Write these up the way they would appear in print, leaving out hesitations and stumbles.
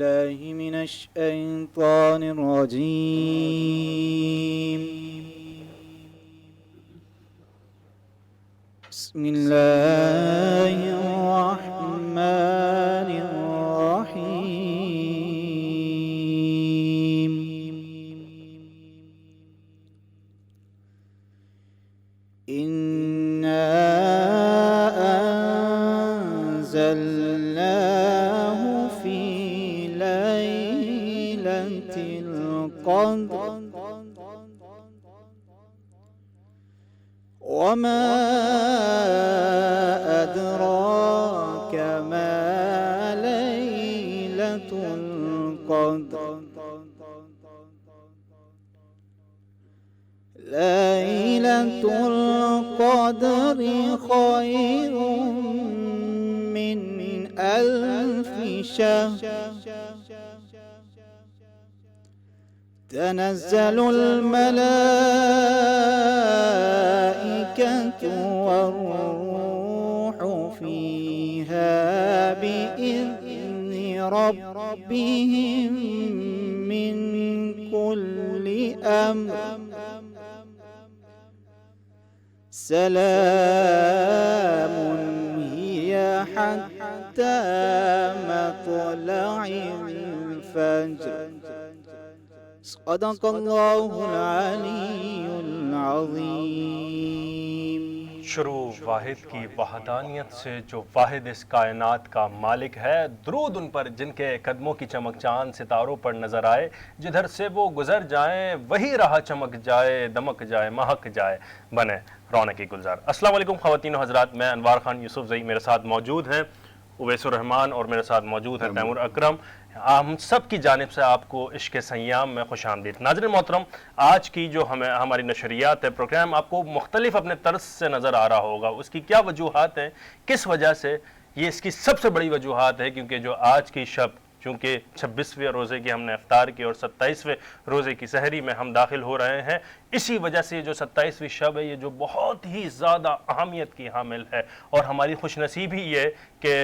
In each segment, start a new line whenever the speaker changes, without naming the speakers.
بالله من الشيطان الرجيم. بسم الله الرحمن الرحيم. إنا أنزلناه في ليلة القدر وما أدراك ما ليلة القدر. ليلة القدر خير من 1000 شهر. تنزل الملائكة والروح فيها بإذن ربهم من كل أمر. سلام هي حتى مطلع الفجر. صدق الله العلی العظیم.
شروع واحد کی وحدانیت سے جو واحد اس کائنات کا مالک ہے. درود ان پر جن کے قدموں کی چمک چاند ستاروں پر نظر آئے. جدھر سے وہ گزر جائیں وہی راہ چمک جائے، دمک جائے، مہک جائے، بنے رونق گلزار. السلام علیکم خواتین و حضرات، میں انوار خان یوسف زئی، میرے ساتھ موجود ہیں اویس الرحمان اور میرے ساتھ موجود ہے تیمور اکرم. ہم سب کی جانب سے آپ کو عشق سیام میں خوش آمدید. ناظرین محترم، آج کی جو ہماری نشریات ہے، پروگرام آپ کو مختلف اپنے طرز سے نظر آ رہا ہوگا. اس کی کیا وجوہات ہیں، کس وجہ سے؟ یہ اس کی سب سے بڑی وجوہات ہے کیونکہ جو آج کی شب، چونکہ 26ویں روزے کی ہم نے افطار کی اور 27ویں روزے کی سحری میں ہم داخل ہو رہے ہیں، اسی وجہ سے یہ جو 27ویں شب ہے یہ جو بہت ہی زیادہ اہمیت کی حامل ہے. اور ہماری خوش نصیبی یہ کہ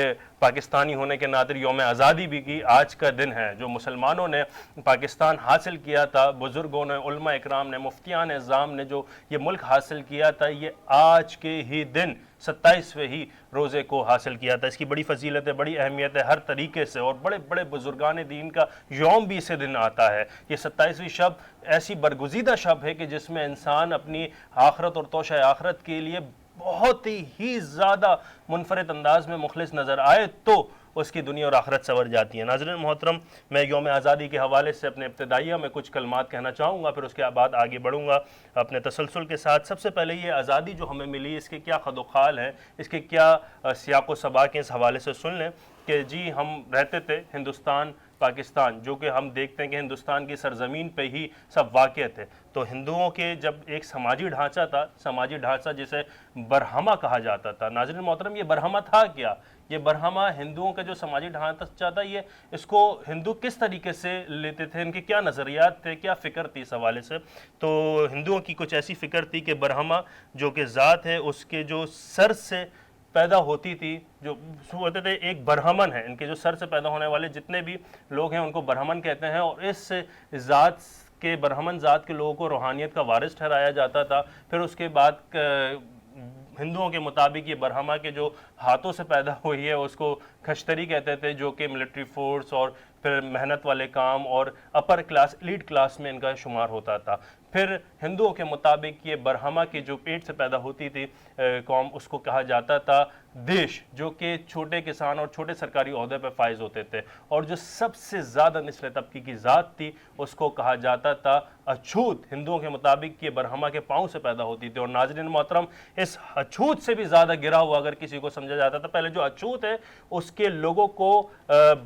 پاکستانی ہونے کے ناطے یوم آزادی بھی کی آج کا دن ہے. جو مسلمانوں نے پاکستان حاصل کیا تھا، بزرگوں نے، علماء اکرام نے، مفتیان اعظام نے جو یہ ملک حاصل کیا تھا، یہ آج کے ہی دن 27ویں ہی روزے کو حاصل کیا تھا. اس کی بڑی فضیلت ہے، بڑی اہمیت ہے ہر طریقے سے، اور بڑے بڑے بزرگان دین کا یوم بھی اسے دن آتا ہے. یہ 27ویں شب ایسی برگزیدہ شب ہے کہ جس میں انسان اپنی آخرت اور توشہ آخرت کے لیے بہت ہی زیادہ منفرد انداز میں مخلص نظر آئے تو اس کی دنیا اور آخرت سنور جاتی ہے. ناظرین محترم، میں یوم آزادی کے حوالے سے اپنے ابتدائیہ میں کچھ کلمات کہنا چاہوں گا، پھر اس کے بعد آگے بڑھوں گا اپنے تسلسل کے ساتھ. سب سے پہلے یہ آزادی جو ہمیں ملی، اس کے کیا خد و خال ہیں، اس کے کیا سیاق و سباق ہیں، اس حوالے سے سن لیں کہ جی ہم رہتے تھے ہندوستان پاکستان، جو کہ ہم دیکھتے ہیں کہ ہندوستان کی سرزمین پہ ہی سب واقع تھے. تو ہندوؤں کے جب ایک سماجی ڈھانچہ تھا، سماجی ڈھانچہ جسے برہمہ کہا جاتا تھا. ناظرین محترم، یہ برہمہ تھا کیا؟ یہ برہمہ ہندوؤں کا جو سماجی ڈھانچہ تھا، یہ اس کو ہندو کس طریقے سے لیتے تھے، ان کے کیا نظریات تھے، کیا فکر تھی اس حوالے سے؟ تو ہندوؤں کی کچھ ایسی فکر تھی کہ برہمہ جو کہ ذات ہے اس کے جو سر سے پیدا ہوتی تھی، جو ہوتے تھے ایک برہمن ہے، ان کے جو سر سے پیدا ہونے والے جتنے بھی لوگ ہیں ان کو برہمن کہتے ہیں. اور اس ذات کے برہمن ذات کے لوگوں کو روحانیت کا وارث ٹھہرایا جاتا تھا. پھر اس کے بعد ہندوؤں کے مطابق یہ برہمہ کے جو ہاتھوں سے پیدا ہوئی ہے اس کو کھشتری کہتے تھے، جو کہ ملٹری فورس اور پھر محنت والے کام اور اپر کلاس، ایلیٹ کلاس میں ان کا شمار ہوتا تھا. پھر ہندوؤں کے مطابق یہ برہمہ کی جو پیٹ سے پیدا ہوتی تھی قوم، اس کو کہا جاتا تھا دیش، جو کہ چھوٹے کسان اور چھوٹے سرکاری عہدے پہ فائز ہوتے تھے. اور جو سب سے زیادہ نسل طبقے کی ذات تھی اس کو کہا جاتا تھا اچھوت. ہندوؤں کے مطابق یہ برہمہ کے پاؤں سے پیدا ہوتی تھی. اور ناظرین محترم، اس اچھوت سے بھی زیادہ گرا ہوا اگر کسی کو سمجھا جاتا تھا، پہلے جو اچھوت ہے اس کے لوگوں کو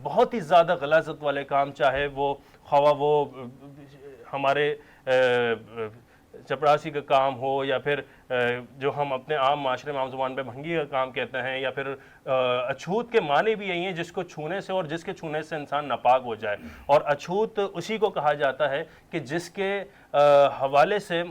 بہت ہی زیادہ غلاظت والے کام، چاہے وہ خواہ وہ ہمارے چپراسی کا کام ہو یا پھر جو ہم اپنے عام معاشرے میں عام زبان پہ بھنگی کا کام کہتے ہیں، یا پھر اچھوت کے معنی بھی یہی ہیں جس کو چھونے سے اور جس کے چھونے سے انسان ناپاک ہو جائے. اور اچھوت اسی کو کہا جاتا ہے کہ جس کے حوالے سے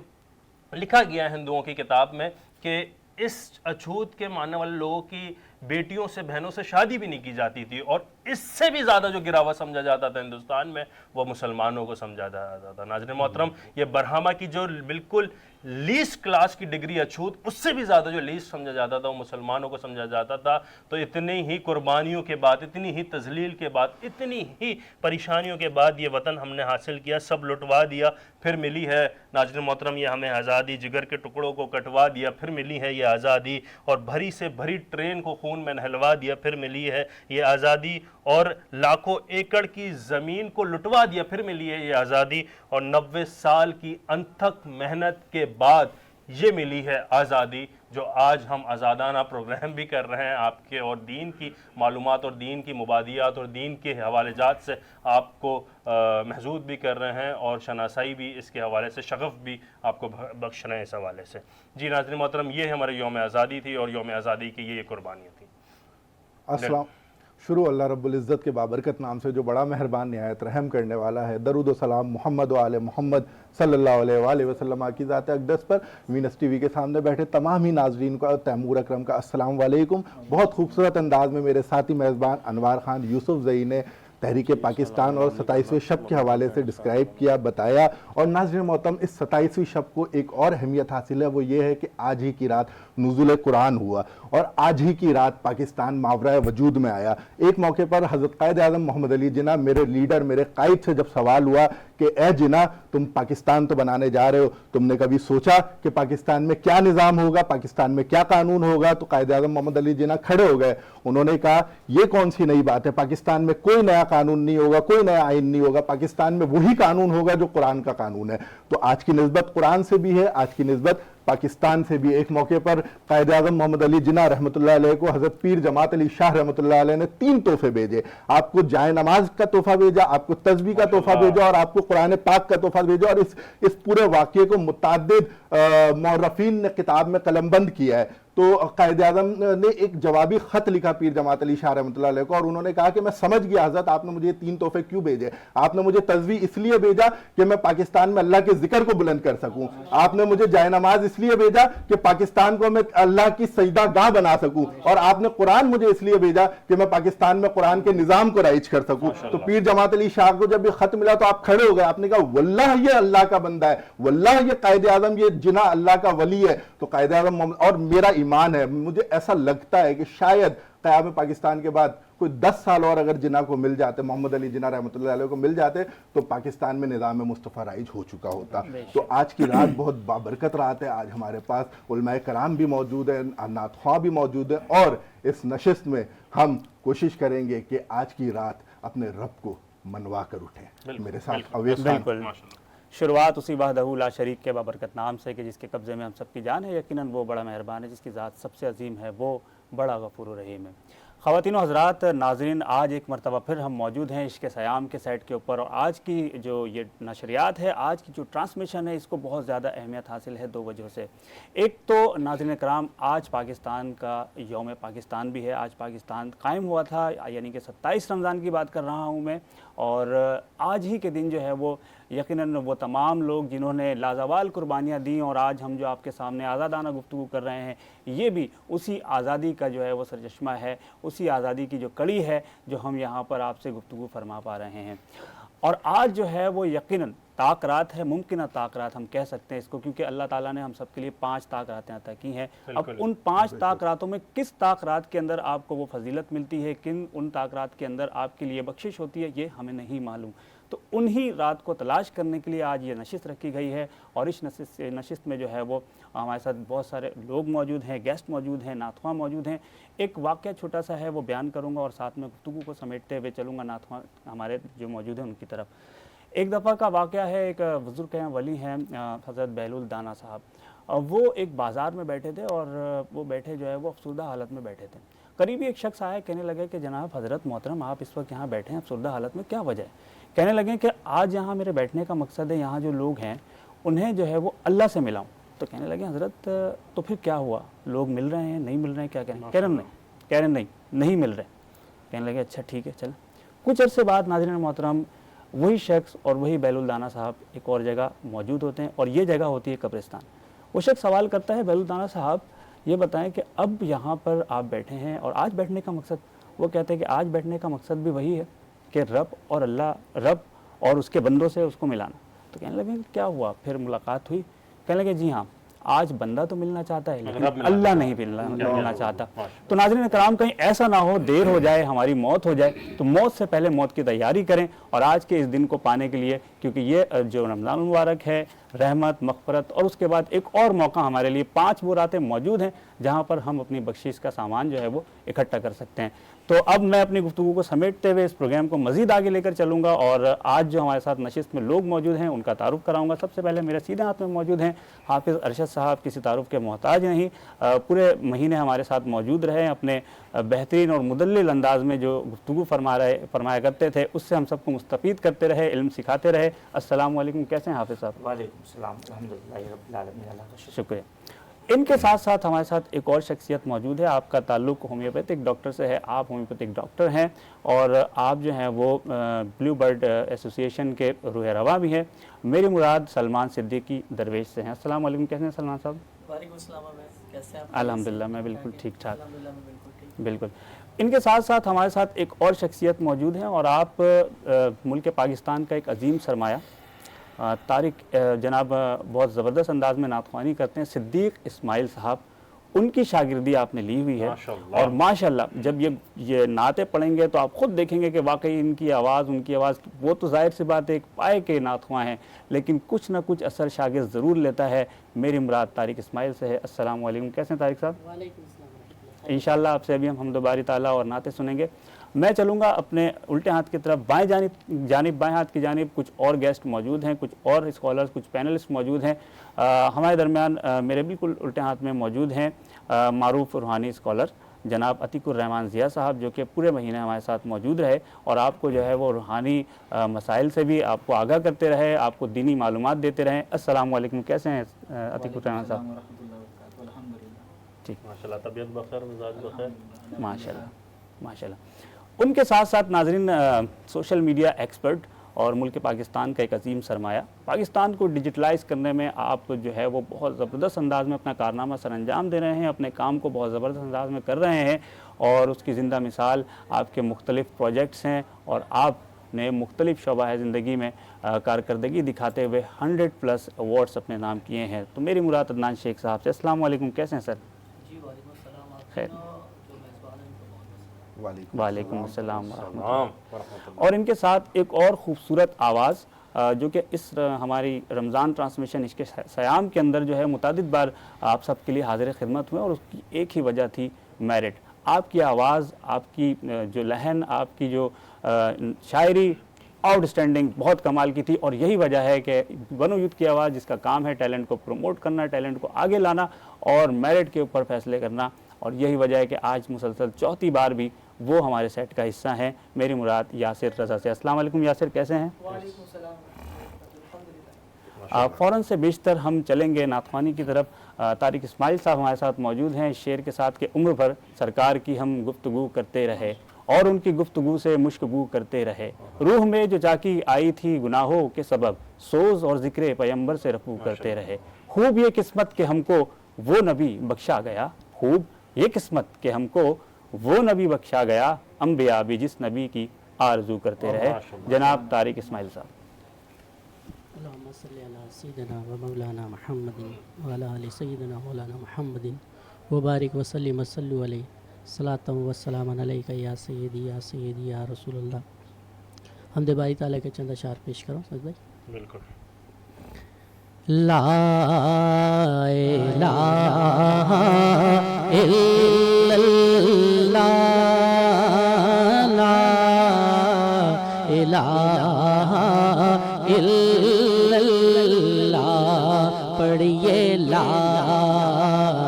لکھا گیا ہے ہندوؤں کی کتاب میں کہ اس اچھوت کے ماننے والے لوگوں کی بیٹیوں سے بہنوں سے شادی بھی نہیں کی جاتی تھی، اور اس سے بھی زیادہ جو گراوا سمجھا جاتا تھا ہندوستان میں وہ مسلمانوں کو سمجھا جاتا تھا۔ ناظرین محترم، یہ برہمہ کی جو بالکل لیسٹ کلاس کی ڈگری اچھوت، اس سے بھی زیادہ جو لیسٹ سمجھا جاتا تھا وہ مسلمانوں کو سمجھا جاتا تھا۔ تو اتنی ہی قربانیوں کے بعد، اتنی ہی تذلیل کے بعد، اتنی ہی پریشانیوں کے بعد یہ وطن ہم نے حاصل کیا، سب لٹوا دیا، پھر ملی ہے ناظرین محترم یہ ہمیں آزادی، جگر کے ٹکڑوں کو کٹوا دیا، پھر ملی ہے یہ آزادی، اور بھری سے بھری ٹرین کو خون میں نہلوا دیا، پھر ملی ہے یہ آزادی، اور لاکھوں ایکڑ کی زمین کو لٹوا دیا، پھر ملی ہے یہ آزادی، اور 90 سال کی انتھک محنت کے بعد یہ ملی ہے آزادی، جو آج ہم آزادانہ پروگرام بھی کر رہے ہیں آپ کے، اور دین کی معلومات اور دین کی مبادیات اور دین کے حوالے جات سے آپ کو محظوظ بھی کر رہے ہیں، اور شناسائی بھی اس کے حوالے سے، شغف بھی آپ کو بخش رہے ہیں اس حوالے سے۔ جی ناظرین محترم، یہ ہمارے یوم آزادی تھی، اور یوم آزادی کی یہ قربانیاں تھیں۔
السلام شروع اللہ رب العزت کے بابرکت نام سے جو بڑا مہربان نہایت رحم کرنے والا ہے۔ درود و سلام محمد و آل محمد صلی اللہ علیہ وآلہ وسلم کی ذات اقدس پر۔ وینس ٹی وی کے سامنے بیٹھے تمام ہی ناظرین کو تیمور اکرم کا السلام علیکم۔ بہت خوبصورت انداز میں میرے ساتھی میزبان انوار خان یوسف زئی نے تحریک پاکستان اور 27ویں شب کے حوالے سے ڈسکرائب کیا، بتایا، اور ناظرین محترم اس 27ویں شب کو ایک اور اہمیت حاصل ہے، وہ یہ ہے کہ آج ہی کی رات نزول قرآن ہوا، اور آج ہی کی رات پاکستان ماورائے وجود میں آیا۔ ایک موقع پر حضرت قائد اعظم محمد علی جناح، میرے لیڈر، میرے قائد سے جب سوال ہوا کہ اے جناح تم پاکستان تو بنانے جا رہے ہو، تم نے کبھی سوچا کہ پاکستان میں کیا نظام ہوگا، پاکستان میں کیا قانون ہوگا؟ تو قائد اعظم محمد علی جناح کھڑے ہو گئے، انہوں نے کہا یہ کون سی نئی بات ہے، پاکستان میں کوئی نیا قانون نہیں ہوگا، کوئی نیا آئین نہیں ہوگا، پاکستان میں وہی قانون ہوگا جو قرآن کا قانون ہے۔ تو آج کی نسبت قرآن سے بھی ہے، آج کی نسبت پاکستان سے بھی۔ ایک موقع پر قائد اعظم محمد علی جناح رحمۃ اللہ علیہ کو حضرت پیر جماعت علی شاہ رحمۃ اللہ علیہ نے 3 تحفے بھیجے، آپ کو جائے نماز کا تحفہ بھیجا، آپ کو تسبیح کا تحفہ بھیجا، اور آپ کو قرآن پاک کا تحفہ بھیجا، اور اس پورے واقعے کو متعدد مورخین نے کتاب میں قلم بند کیا ہے۔ تو قائد اعظم نے ایک جوابی خط لکھا پیر جماعت علی شاہ رحمۃ اللہ علیہ کو، اور انہوں نے کہا کہ میں سمجھ گیا حضرت آپ نے مجھے 3 تحفے کیوں بھیجے، آپ نے مجھے تسبیح اس لیے بھیجا کہ میں پاکستان میں اللہ کے ذکر کو بلند کر سکوں، آپ نے مجھے جائے نماز اس لیے بھیجا کہ پاکستان کو میں اللہ کی سجدہ گاہ بنا سکوں، اور آپ نے قرآن مجھے اس لیے بھیجا کہ میں پاکستان میں قرآن کے نظام کو رائج کر سکوں۔ تو پیر جماعت علی شاہ کو جب یہ خط ملا تو آپ کھڑے ہو گئے، آپ نے کہا واللہ یہ اللہ کا بندہ ہے، واللہ یہ قائد اعظم یہ جناح اللہ کا ولی ہے۔ تو قائد اعظم، اور میرا ایمان ہے، مجھے ایسا لگتا ہے کہ شاید قیام پاکستان کے بعد کوئی 10 سال اور اگر جناح کو مل جاتے، محمد علی جناح رحمۃ اللہ علیہ کو مل جاتے، تو پاکستان میں نظام مصطفیٰ رائج ہو چکا ہوتا۔ تو آج کی رات بہت بابرکت رات ہے، آج ہمارے پاس علماء کرام بھی موجود ہیں، نعت خواں بھی موجود ہیں، اور اس نشست میں ہم کوشش کریں گے کہ آج کی رات اپنے رب کو منوا کر اٹھیں۔ میرے ساتھ اویس خان۔
بالکل، شروعات اسی وحدہ لا شریک کے بابرکت نام سے کہ جس کے قبضے میں ہم سب کی جان ہے، یقیناً وہ بڑا مہربان ہے، جس کی ذات سب سے عظیم ہے، وہ بڑا غفور و رحیم ہے۔ خواتین و حضرات، ناظرین، آج ایک مرتبہ پھر ہم موجود ہیں عشق سیام کے سیٹ کے اوپر، اور آج کی جو یہ نشریات ہے، آج کی جو ٹرانسمیشن ہے، اس کو بہت زیادہ اہمیت حاصل ہے 2 وجہ سے۔ ایک تو ناظرین کرام، آج پاکستان کا یوم پاکستان بھی ہے، آج پاکستان قائم ہوا تھا، یعنی کہ 27 رمضان کی بات کر رہا ہوں میں، اور آج ہی کے دن جو ہے وہ یقیناً وہ تمام لوگ جنہوں نے لازوال قربانیاں دیں، اور آج ہم جو آپ کے سامنے آزادانہ گفتگو کر رہے ہیں، یہ بھی اسی آزادی کا جو ہے وہ سرچشمہ ہے، اسی آزادی کی جو کڑی ہے جو ہم یہاں پر آپ سے گفتگو فرما پا رہے ہیں۔ اور آج جو ہے وہ یقیناً طاق رات ہے، ممکنہ طاق رات ہم کہہ سکتے ہیں اس کو، کیونکہ اللہ تعالیٰ نے ہم سب کے لیے 5 طاق راتیں عطا کی ہیں۔ اب ان 5 طاق راتوں میں کس طاق رات کے اندر آپ کو وہ فضیلت ملتی ہے، کن ان طاق رات کے اندر آپ کے لیے بخشش ہوتی ہے، یہ ہمیں نہیں معلوم۔ تو انہی رات کو تلاش کرنے کے لیے آج یہ نشست رکھی گئی ہے، اور اس نشست میں جو ہے وہ ہمارے ساتھ بہت سارے لوگ موجود ہیں، گیسٹ موجود ہیں، نعت خواں موجود ہیں۔ ایک واقعہ چھوٹا سا ہے وہ بیان کروں گا، اور ساتھ میں گفتگو کو سمیٹتے ہوئے چلوں گا نعت خواں ہمارے جو موجود ہیں ان کی طرف۔ ایک دفعہ کا واقعہ ہے، ایک بزرگ ہیں، ولی ہیں، حضرت بہلول دانا صاحب، وہ ایک بازار میں بیٹھے تھے، اور وہ بیٹھے جو ہے وہ افسردہ حالت میں بیٹھے تھے۔ قریبی ایک شخص آیا، کہنے لگے کہ جناب حضرت محترم آپ اس وقت یہاں بیٹھے ہیں افسردہ حالت میں، کیا وجہ ہے؟ کہنے لگے کہ آج یہاں میرے بیٹھنے کا مقصد ہے یہاں جو لوگ ہیں انہیں جو ہے وہ اللہ سے ملاؤں۔ تو کہنے لگے حضرت تو پھر کیا ہوا، لوگ مل رہے ہیں نہیں مل رہے ہیں، کیا کہہ رہے ہیں؟ کہہ رہے نہیں مل رہے۔ کہنے لگے اچھا ٹھیک ہے چل۔ کچھ عرصے بعد ناظرین محترم وہی شخص اور وہی بہلول دانا صاحب ایک اور جگہ موجود ہوتے ہیں، اور یہ جگہ ہوتی ہے قبرستان۔ وہ شخص سوال کرتا ہے بہلول دانا صاحب یہ بتائیں کہ اب یہاں پر آپ بیٹھے ہیں اور آج بیٹھنے کا مقصد، وہ کہتے ہیں کہ آج بیٹھنے کا مقصد بھی وہی ہے کہ رب اور اس کے بندوں سے اس کو ملانا. تو کہنے لگے کیا ہوا؟ پھر ملاقات ہوئی، کہنے لگے جی ہاں آج بندہ تو ملنا چاہتا ہے لیکن اللہ نہیں ملنا چاہتا. تو ناظرین کرام کہیں ایسا نہ ہو دیر ہو جائے ہماری موت ہو جائے تو موت سے پہلے موت کی تیاری کریں اور آج کے اس دن کو پانے کے لیے، کیونکہ یہ جو رمضان المبارک ہے رحمت مغفرت اور اس کے بعد ایک اور موقع ہمارے لیے 5 وہ راتیں موجود ہیں جہاں پر ہم اپنی بخشش کا سامان جو ہے وہ اکٹھا کر سکتے ہیں. تو اب میں اپنی گفتگو کو سمیٹتے ہوئے اس پروگرام کو مزید آگے لے کر چلوں گا اور آج جو ہمارے ساتھ نشست میں لوگ موجود ہیں ان کا تعارف کراؤں گا. سب سے پہلے میرے سیدھے ہاتھ میں موجود ہیں حافظ ارشد صاحب، کسی تعارف کے محتاج نہیں، پورے مہینے ہمارے ساتھ موجود رہے، اپنے بہترین اور مدلل انداز میں جو گفتگو فرمایا کرتے تھے اس سے ہم سب کو مستفید کرتے رہے، علم سکھاتے رہے. السلام علیکم، کیسے ہیں حافظ صاحب؟
وعلیکم السلام، الحمدللہ رب العالمین، اللہ کا شکر.
شکریہ. ان کے ساتھ ساتھ ہمارے ساتھ ایک اور شخصیت موجود ہے. آپ کا تعلق ہومیوپیتھک ڈاکٹر سے ہے، آپ ہومیوپیتھک ڈاکٹر ہیں اور آپ جو ہیں وہ بلیو برڈ ایسوسی ایشن کے روح رواں بھی ہیں. میری مراد سلمان صدیقی درویش سے ہیں. السلام علیکم، کیسے ہیں سلمان صاحب؟
وعلیکم السلام، کیسے ہیں آپ؟
الحمدللہ میں بالکل ٹھیک ٹھاک.
الحمدللہ میں بالکل ٹھیک.
بالکل. ان کے ساتھ ساتھ ہمارے ساتھ ایک اور شخصیت موجود ہیں اور آپ ملک پاکستان کا ایک عظیم سرمایہ طارق جناب بہت زبردست انداز میں نعت خوانی کرتے ہیں، صدیق اسماعیل صاحب، ان کی شاگردی آپ نے لی ہوئی ہے اور ماشاءاللہ جب یہ نعتیں پڑھیں گے تو آپ خود دیکھیں گے کہ واقعی ان کی آواز وہ تو ظاہر سی بات ہے ایک پائے کے نعت خواں ہیں لیکن کچھ نہ کچھ اثر شاگرد ضرور لیتا ہے. میری مراد طارق اسماعیل سے ہے. السلام علیکم، کیسے ہیں طارق صاحب؟
وعلیکم السلام.
انشاءاللہ آپ سے ابھی ہم حمد و باری تعالیٰ اور نعتیں سنیں گے. میں چلوں گا اپنے الٹے ہاتھ کی طرف، بائیں بائیں ہاتھ کی جانب کچھ اور گیسٹ موجود ہیں، کچھ اور اسکالرز، کچھ پینلسٹ موجود ہیں. ہمارے درمیان میرے بالکل الٹے ہاتھ میں موجود ہیں معروف روحانی اسکالر جناب عتیق الرحمان ضیاء صاحب، جو کہ پورے مہینے ہمارے ساتھ موجود رہے اور آپ کو جو ہے وہ روحانی مسائل سے بھی آپ کو آگاہ کرتے رہے، آپ کو دینی معلومات دیتے رہیں. السلام علیکم، کیسے ہیں عتیق الرحمان صاحب؟ ٹھیک،
ماشاءاللہ طبیعت بخیر، مزاج بخیر.
ماشاءاللہ. ان کے ساتھ ساتھ ناظرین سوشل میڈیا ایکسپرٹ اور ملک پاکستان کا ایک عظیم سرمایہ، پاکستان کو ڈیجیٹلائز کرنے میں آپ جو ہے وہ بہت زبردست انداز میں اپنا کارنامہ سر انجام دے رہے ہیں، اپنے کام کو بہت زبردست انداز میں کر رہے ہیں اور اس کی زندہ مثال آپ کے مختلف پروجیکٹس ہیں اور آپ نے مختلف شعبہ زندگی میں کارکردگی دکھاتے ہوئے 100+ ایوارڈز اپنے نام کیے ہیں. تو میری مراد عدنان شیخ صاحب سے. السلام علیکم، کیسے ہیں سر؟
جی وعلیکم السلام. آپ
خیر.
جو میزبان ہیں ان کو بہت پسند.
وعلیکم السلام ورحمۃ اللہ. اور ان کے ساتھ ایک اور خوبصورت آواز جو کہ اس ہماری رمضان ٹرانسمیشن عشق سیام کے اندر جو ہے متعدد بار آپ سب کے لیے حاضر خدمت ہوئے اور اس کی ایک ہی وجہ تھی میرٹ. آپ کی آواز، آپ کی جو لحن، آپ کی جو شاعری آؤٹ اسٹینڈنگ بہت کمال کی تھی اور یہی وجہ ہے کہ بنو یوتھ کی آواز جس کا کام ہے ٹیلنٹ کو پروموٹ کرنا، ٹیلنٹ کو آگے لانا اور میرٹ کے اوپر فیصلے کرنا، اور یہی وجہ ہے کہ آج مسلسل 4تھی بار بھی وہ ہمارے سیٹ کا حصہ ہیں. میری مراد یاسر رضا سے. السلام علیکم یاسر، کیسے ہیں؟
وعلیکم السلام.
فوراً سے بیشتر ہم چلیں گے نعت خوانی کی طرف. طارق اسماعیل صاحب ہمارے ساتھ موجود ہیں. شعر کے ساتھ کہ عمر بھر سرکار کی ہم گفتگو کرتے رہے اور ان کی گفتگو سے مشکگو کرتے رہے، روح میں جو چاکی آئی تھی گناہوں کے سبب، سوز اور ذکر پیمبر سے رفو کرتے رہے. خوب یہ قسمت کہ ہم کو وہ نبی بخشا گیا، خوب یہ قسمت کہ ہم کو وہ نبی بخشا گیا، انبیاء بھی جس نبی کی آرزو کرتے رہے. جناب طارق اسماعیل صاحب.
اللہم صلی علی سیدنا و مولانا محمد وعلی آل سیدنا مولانا محمد وبارک وسلم وصلو علیہ صلاۃ و سلام علیکہ یا سیدی یا رسول اللہ. حمد باری تعالیٰ کے چند اشعار پیش کرو سعید بھائی.
بالکل.
لا الہ الا اللہ، لا الہ الا اللہ، پڑھیے لا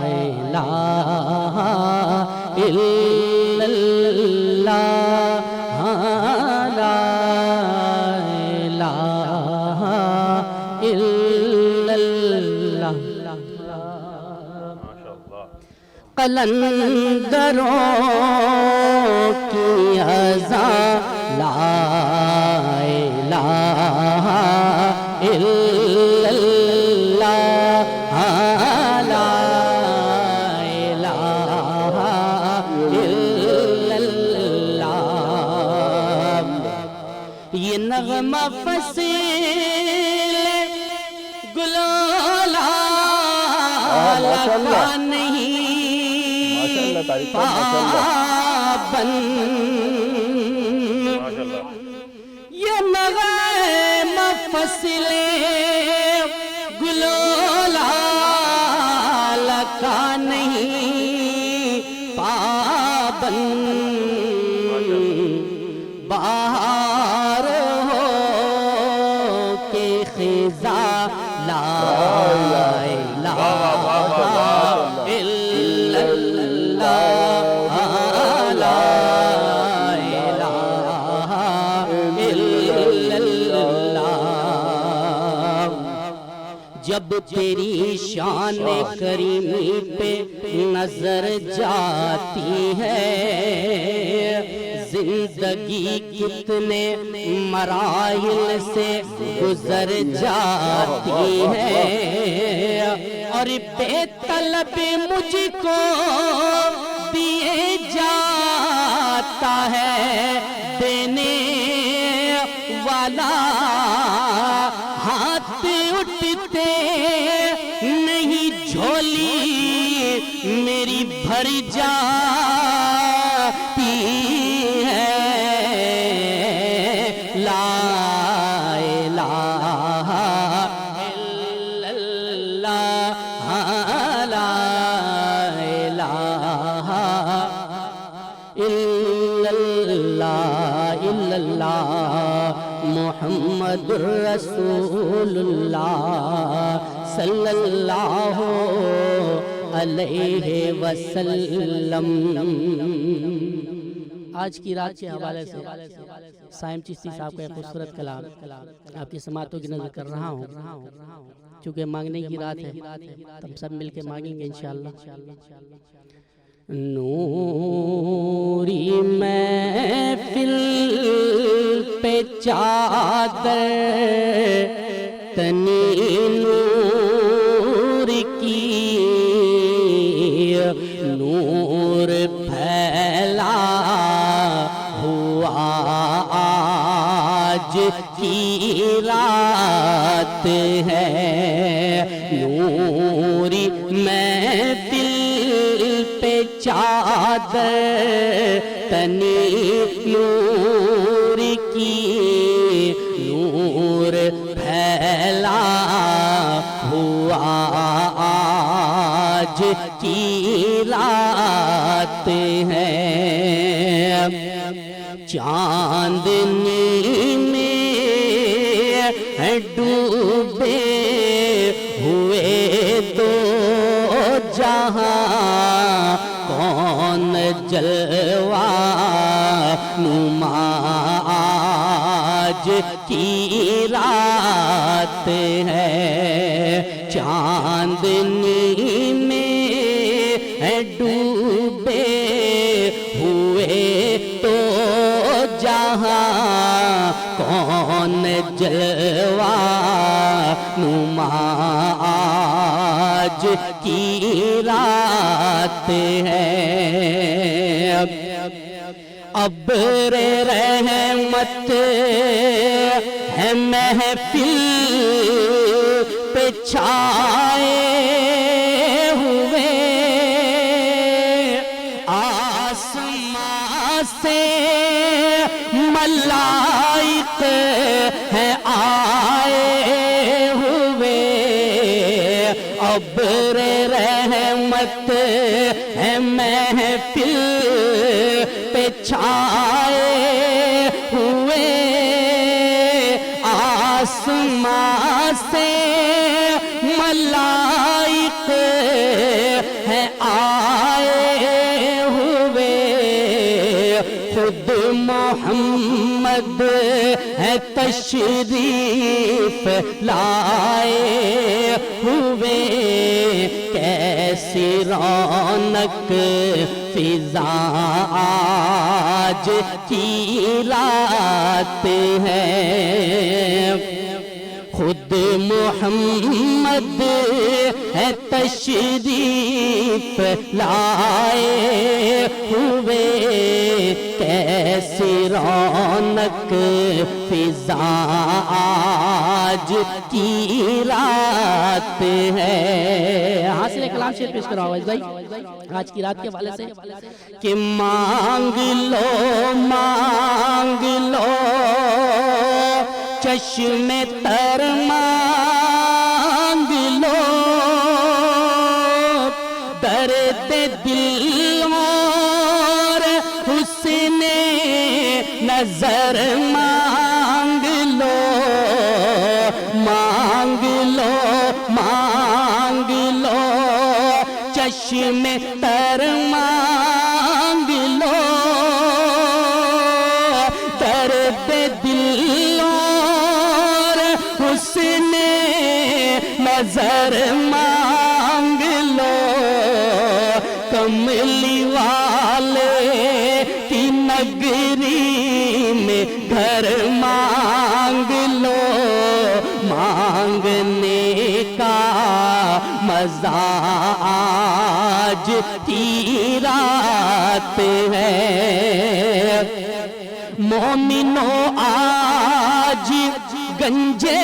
الہ الا اللہ، لا الہ الا اللہ. قلندروں کی اذان لا الہ الا اللہ، لا نغمہ فصیل گلولا لگا نہیں پابند، یہ نغمہ فصیل گلولا لگا نہیں پابند، بہار ہو کے خزاں لا الہ الا اللہ، لا الہ الا اللہ۔ جب تیری شان کریمی پہ نظر جاتی ہے، زندگی کتنے مراحل سے گزر جاتی ہے، اور بے طلب مجھ کو دیے جاتا ہے، دینے والا ہاتھ اٹھتے نہیں، جھولی میری بھر جاتی ہے، لا الہ الا اللہ، لا الہ الا اللہ، محمد رسول اللہ صلی اللہ علیہ وسلم۔ آج کی رات کے حوالے سے سائم چشتی صاحب کا ایک خوبصورت کلام آپ کی سماعتوں کی نظر کر رہا ہوں، چونکہ مانگنے کی رات ہے، تم سب مل کے مانگیں گے انشاءاللہ۔ نوری محفل پہ چادر تنی نور کی، نور پھیلا ہوا آج کی رات ہے، نوری محفل پہ چادر تنی نور کی، نور پھیلا ہوا آج کی رات ہے، چاندنی میں ڈوبے ہوئے دو جہاں، کون جلوہ نما آج کی رات ہے، چاندنی میں ڈوبے ہوئے تو جہاں، کون جلوہ نما آج کی رات ہے، ابر رحمت ہے محفل پہ چھائے ہوئے، آسمان سے ملائک ہیں آئے ہوئے، ابر رحمت ہے محفل پہ چھائے ہوئے، آسمان سے ملائک ہیں آئے ہوئے، خود محمد ہے تشریف لائے ہوئے، کیسی رونق فضا آج کی رات ہے، خود محمد ہے تشریف لائے ہوئے، کیسی رونق فضا آج کی رات ہے۔ حاصل کلام شعر پیش کرو آواز بھائی آج کی رات کے حوالے سے کہ مانگ لو چشم تر مانگ لو، درد دل اور حسن نظر مانگ لو، مانگ لو مانگ لو چشم تر مانگ لو، درد دل اور حسن نظر مانگ لو، کملی والے کی نگری میں گھر مانگ لو، مانگنے کا مزہ آج کی رات ہے۔ مومنو آج گنجے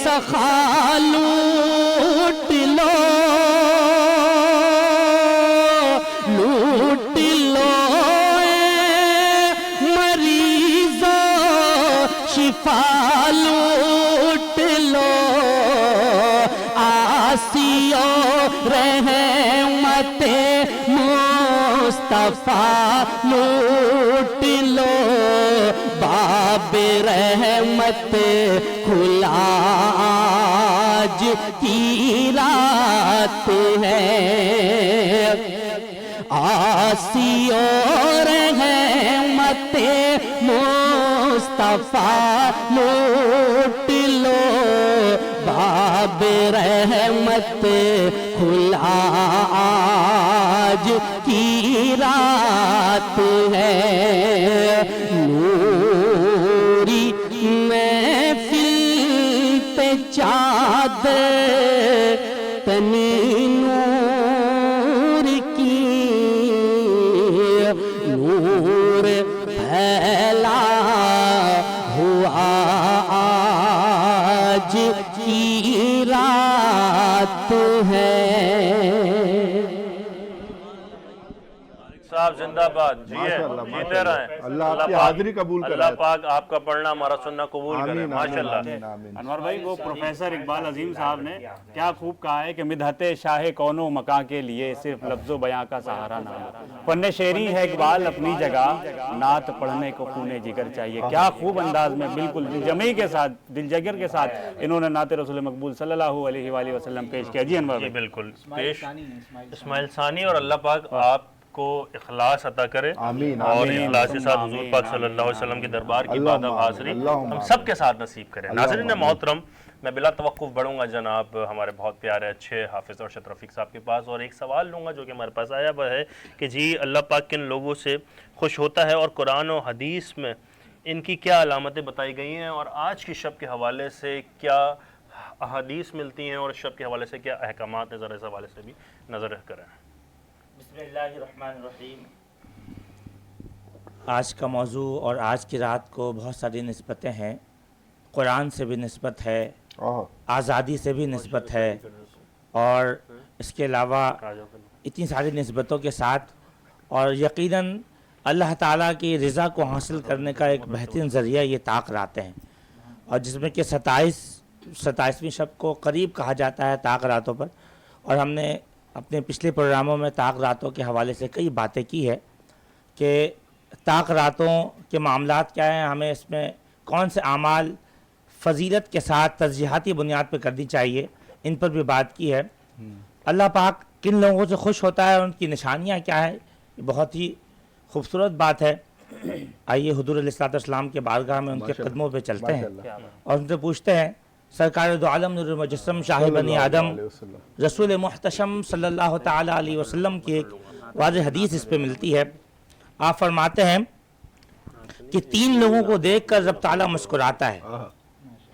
سخا لوٹ لو، لوٹ لو مریضوں شفا لوٹ لو، آسیو رحمت مصطفیٰ لوٹ لو، باب رحمت کھلا آج کی رات ہے، آسیو رحمت مصطفیٰ لوٹ لو، باب رحمت کھلا آج کی رات ہے، نوری محفل پہ چادر تنی نور کی، نور پھیلا ہوا آج کی رات ہے۔
صاحب زندہ باد، جیتے رہیں،
اللہ آپ کی حاضری قبول کرے،
اللہ پاک آپ کا پڑھنا ہمارا سننا قبول کرے، ماشاءاللہ۔
انور بھائی وہ پروفیسر اقبال عظیم صاحب نے کیا خوب کہا ہے کہ مدحت شاہ کون و مکان کے لیے صرف لفظ و بیاں کا سہارا نہ ہو، فن شعری ہے اقبال اپنی جگہ، نعت پڑھنے کو خون جگر چاہیے۔ کیا خوب انداز میں بالکل دل جمعی کے ساتھ، دل جگر کے ساتھ انہوں نے نعت رسول مقبول صلی اللہ علیہ وآلہ وسلم پیش کیا۔ جی انور بھائی
بالکل پیش اسماعیل ثانی، اور اللہ پاک آپ کو اخلاص عطا کرے اور اخلاص کے ساتھ حضور پاک صلی اللہ علیہ وسلم کے دربار کی بادہ حاضری ہم سب کے ساتھ نصیب کرے۔ ناظرین محترم، میں بلا توقف بڑھوں گا جناب ہمارے بہت پیارے اچھے حافظ ارشد رفیق صاحب کے پاس، اور ایک سوال لوں گا جو کہ ہمارے پاس آیا وہ ہے کہ جی اللہ پاک کن لوگوں سے خوش ہوتا ہے، اور قرآن و حدیث میں ان کی کیا علامتیں بتائی گئی ہیں، اور آج کی شب کے حوالے سے کیا احادیث ملتی ہیں، اور شب کے حوالے سے کیا احکامات ہیں، ذرا اس حوالے سے بھی نظر کریں۔
بسم اللہ الرحمن الرحیم۔ آج کا موضوع اور آج کی رات کو بہت ساری نسبتیں ہیں، قرآن سے بھی نسبت ہے، آزادی سے بھی نسبت ہے، اور اس کے علاوہ اتنی ساری نسبتوں کے ساتھ، اور یقیناً اللہ تعالیٰ کی رضا کو حاصل کرنے کا ایک بہترین ذریعہ یہ طاق راتیں ہیں، اور جس میں کہ 27ویں شب کو قریب کہا جاتا ہے طاق راتوں پر، اور ہم نے اپنے پچھلے پروگراموں میں طاق راتوں کے حوالے سے کئی باتیں کی ہے کہ طاق راتوں کے معاملات کیا ہیں، ہمیں اس میں کون سے اعمال فضیلت کے ساتھ ترجیحاتی بنیاد پر کرنی چاہیے، ان پر بھی بات کی ہے۔ اللہ پاک کن لوگوں سے خوش ہوتا ہے اور ان کی نشانیاں کیا ہے، یہ بہت ہی خوبصورت بات ہے۔ آئیے حضور علیہ السلام کے بارگاہ میں ان کے قدموں پہ چلتے ہیں اور ان سے پوچھتے ہیں، سرکار دو عالم نور مجسم شاہ بنی آدم رسول محتشم صلی اللہ تعالی علیہ وسلم کی ایک واضح حدیث اس پہ ملتی ہے۔ آپ فرماتے ہیں کہ 3 لوگوں کو دیکھ کر رب تعالیٰ مسکراتا ہے،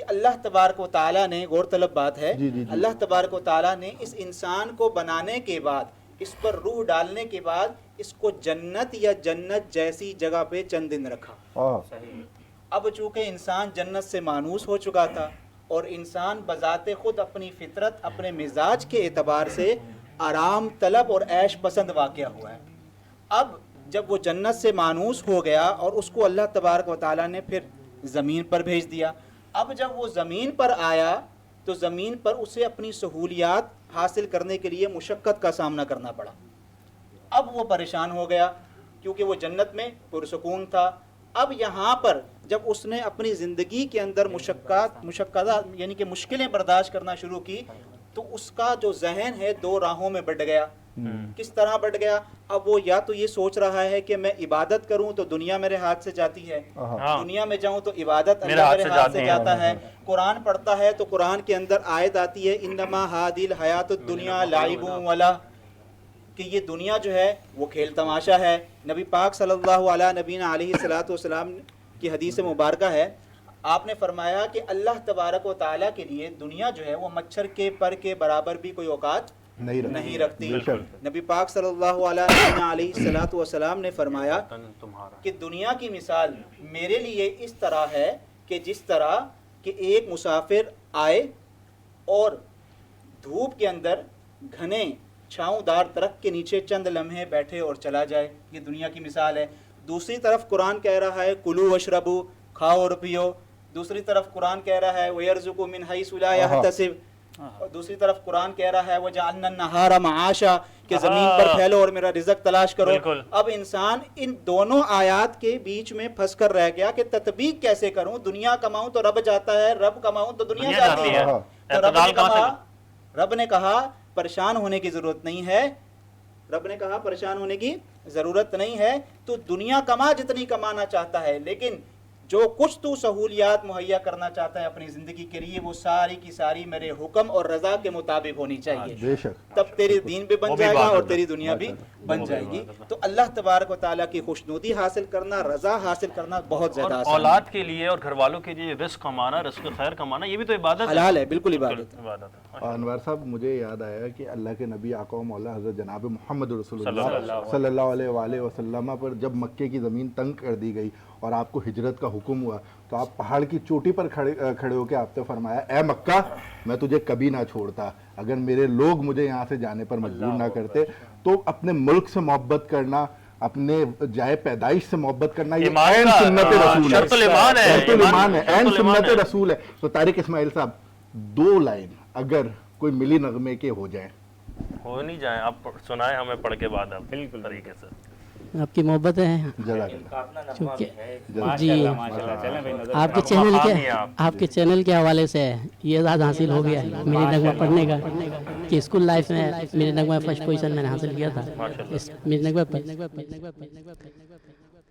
کہ اللہ تبارک و تعالیٰ نے، غور طلب بات ہے، اللہ تبارک و تعالیٰ نے اس انسان کو بنانے کے بعد، اس پر روح ڈالنے کے بعد اس کو جنت یا جنت جیسی جگہ پہ چند دن رکھا۔ اب چونکہ انسان جنت سے مانوس ہو چکا تھا اور انسان بذات خود اپنی فطرت، اپنے مزاج کے اعتبار سے آرام طلب اور عیش پسند واقع ہوا ہے۔ اب جب وہ جنت سے مانوس ہو گیا اور اس کو اللہ تبارک و تعالیٰ نے پھر زمین پر بھیج دیا، اب جب وہ زمین پر آیا تو زمین پر اسے اپنی سہولیات حاصل کرنے کے لیے مشقت کا سامنا کرنا پڑا۔ اب وہ پریشان ہو گیا کیونکہ وہ جنت میں پرسکون تھا۔ اب یہاں پر جب اس نے اپنی زندگی کے اندر مشقات یعنی کہ مشکلیں برداشت کرنا شروع کی تو اس کا جو ذہن ہے دو راہوں میں بٹ گیا۔ کس طرح بٹ گیا؟ اب وہ یا تو یہ سوچ رہا ہے کہ میں عبادت کروں تو دنیا میرے ہاتھ سے جاتی ہے، دنیا میں جاؤں تو عبادت اللہ میرے ہاتھ سے جاتا ہے، قرآن پڑھتا ہے تو قرآن کے اندر آیت آتی ہے انما ہادی الحیات الدنیا لعب ولا، کہ یہ دنیا جو ہے وہ کھیل تماشا ہے۔ نبی پاک صلی اللہ علیہ نبینا علیہ الصلوۃ والسلام کی حدیث مبارکہ ہے، آپ نے فرمایا کہ اللہ تبارک و تعالیٰ کے لیے دنیا جو ہے وہ مچھر کے پر کے برابر بھی کوئی اوقات نہیں رکھتی۔ نبی پاک صلی اللہ علیہ الصلوۃ والسلام نے فرمایا کہ دنیا کی مثال میرے لیے اس طرح ہے کہ جس طرح کہ ایک مسافر آئے اور دھوپ کے اندر گھنے چھاؤں دار درخت کے نیچے چند لمحے بیٹھے اور چلا جائے، یہ دنیا کی مثال ہے۔ دوسری طرف قرآن کہہ رہا ہے کلو وشربو، کھاؤ اور پیو۔ دوسری طرف قرآن کہہ رہا ہے وَيَرْزُقُ مِنْ حَيْثُ لَا يَحْتَسِبُ، اور دوسری طرف قرآن کہہ رہا ہے وَجَعَلْنَا النَّهَارَ مَعَاشًا، کہ زمین پر پھیلو اور میرا رزق تلاش کرو۔ اب انسان ان دونوں آیات کے بیچ میں پھنس کر رہ گیا کہ تطبیق کیسے کروں، دنیا کماؤں تو رب جاتا ہے، رب کماؤں تو دنیا جاتی ہے۔ تو رب نے کہا پریشان ہونے کی ضرورت نہیں ہے، رب نے کہا پریشان ہونے کی ضرورت نہیں ہے، تو دنیا کما جتنی کمانا چاہتا ہے، لیکن جو کچھ تو سہولیات مہیا کرنا چاہتا ہے اپنی زندگی کے لیے وہ ساری کی ساری میرے حکم اور رضا کے مطابق ہونی چاہیے،
بے شک،
تب تیری دین بھی بن جائے گا اور تیری دنیا بھی بن جائے گی۔ تو اللہ تبارک و تعالیٰ کی خوشنودی حاصل کرنا، رضا حاصل کرنا بہت زیادہ آسان ہے۔
اولاد کے لیے اور گھر والوں کے لیے رزق کمانا، رزق خیر کمانا، یہ بھی تو عبادت ہے،
حلال ہے، بالکل عبادت ہے۔
انور صاحب مجھے یاد آیا کہ اللہ کے نبی آقا و مولا حضرت جناب محمد رسول اللہ صلی اللہ علیہ وآلہ وسلم پر جب مکے کی زمین تنگ کر دی گئی اور آپ کو ہجرت کا حکم ہوا تو آپ پہاڑ کی چوٹی پر کھڑے ہو کے آپ نے فرمایا اے مکہ میں تجھے کبھی نہ چھوڑتا، اگر میرے لوگ مجھے یہاں سے جانے پر مجبور نہ کرتے۔ تو اپنے ملک سے محبت کرنا، اپنے جائے پیدائش سے محبت کرنا، یہ عین سنت رسول ہے، شرط الایمان ہے، عین سنت رسول ہے۔ تو طارق اسماعیل صاحب 2 لائن اگر کوئی ملی نغمے کے ہو جائیں،
ہو نہیں جائیں، آپ سنائیں ہمیں پڑھ کے بعد آپ بالکل طریقے سے۔
آپ کی محبت ہے جی، آپ کے چینل کے حوالے سے یہ اعزاز حاصل ہو گیا ہے میرے نغمہ پڑھنے کا کہ اسکول لائف میں میرے نغمہ فرسٹ پوزیشن میں نے حاصل کیا تھا میرے نغمہ پر۔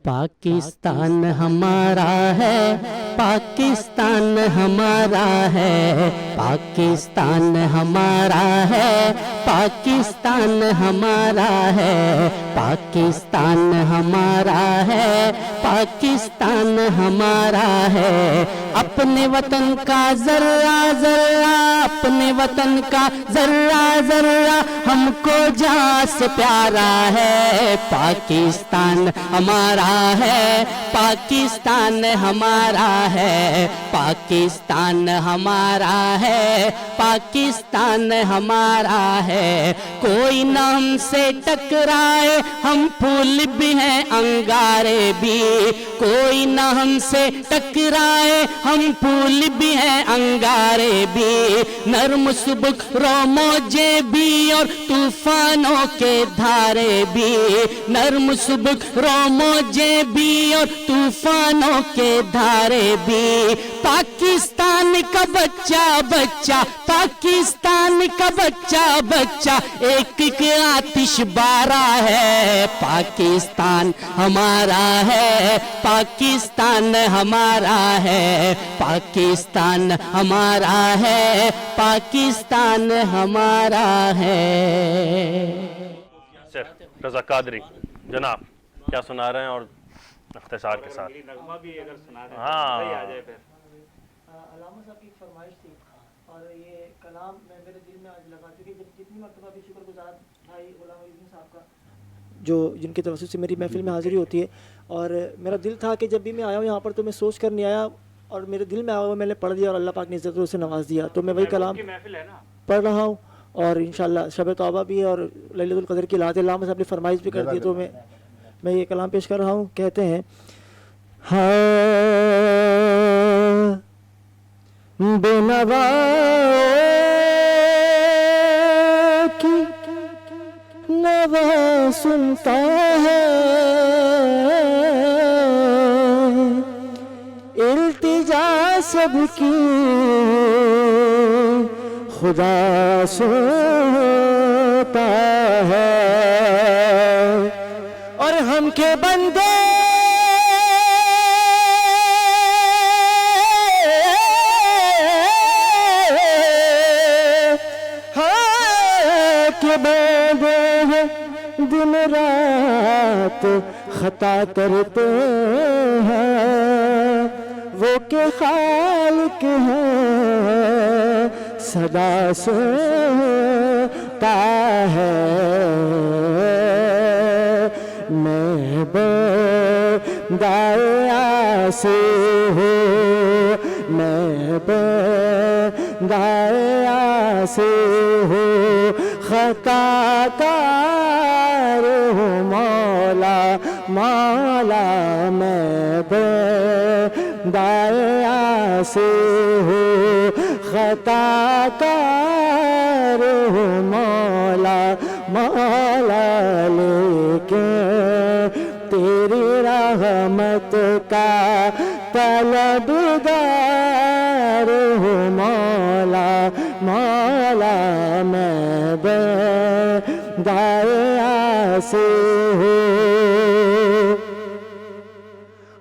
پاکستان ہمارا ہے، پاکستان ہمارا ہے، پاکستان ہمارا ہے، پاکستان ہمارا ہے، پاکستان ہمارا ہے، پاکستان ہمارا ہے۔ اپنے وطن کا ذرہ ذرہ، اپنے وطن کا ذرہ ذرہ ہم کو جان سے پیارا ہے۔ پاکستان ہمارا ہے، پاکستان ہمارا ہے، پاکستان ہمارا ہے، پاکستان ہمارا ہے۔ کوئی نہ ہم سے ٹکرائے، ہم پھول بھی ہیں انگارے بھی، کوئی نہ ہم سے ٹکرائے، ہم پھول بھی ہیں انگارے بھی۔ نرم سبک رو موجے بھی اور طوفانوں کے دھارے بھی، نرم سبک رو موجے بھی اور طوفانوں کے دھارے بھی۔ پاکستان کا بچہ بچہ، پاکستان کا بچہ بچہ ایک ایک آتش بارہ ہے۔ پاکستان ہمارا ہے، پاکستان ہمارا ہے، پاکستان ہمارا ہے، پاکستان ہمارا ہے۔
رضا قادری جناب کیا سنا رہے ہیں اور اختصار کے ساتھ؟
نغمہ بھی اگر سنا دیں
ہاں
علامہ صاحب کی ایک فرمائش تھی اور یہ کلام میرے دل میں آج لگا، کیونکہ جتنی مرتبہ بھی شکر گزار بھائی غلام علی صاحب کا جو جن کی توسط سے میری محفل میں حاضری ہوتی ہے، اور میرا دل تھا کہ جب بھی میں آیا ہوں یہاں پر تو میں سوچ کر نہیں آیا، اور میرے دل میں آیا ہوا میں نے پڑھ دیا اور اللہ پاک نے عزت سے نواز دیا، تو میں وہی کلام پڑھ رہا ہوں، اور انشاءاللہ شب توبہ بھی ہے اور لیلۃ القدر کی رات علامہ صاحب نے فرمائش بھی کر دی، تو میں یہ کلام پیش کر رہا ہوں. کہتے ہیں بے نوا کی نوا سنتا ہے، التجا سب کی خدا سنتا ہے، اور ہم کے بندے دن رات خطا کرتے ہیں، وہ کہ خالق ہے صدا سنتا ہے. میں بندہ سے ہوں، میں بندہ سے ہوں، خطا کار ہوں مولا مولا، میں بندہ سے ہوں، خطا کار ہوں مولا مولا، لیکن تیری رحمت کا طلبگار ہوں مولا مولا، میں بندہ سے ہوں،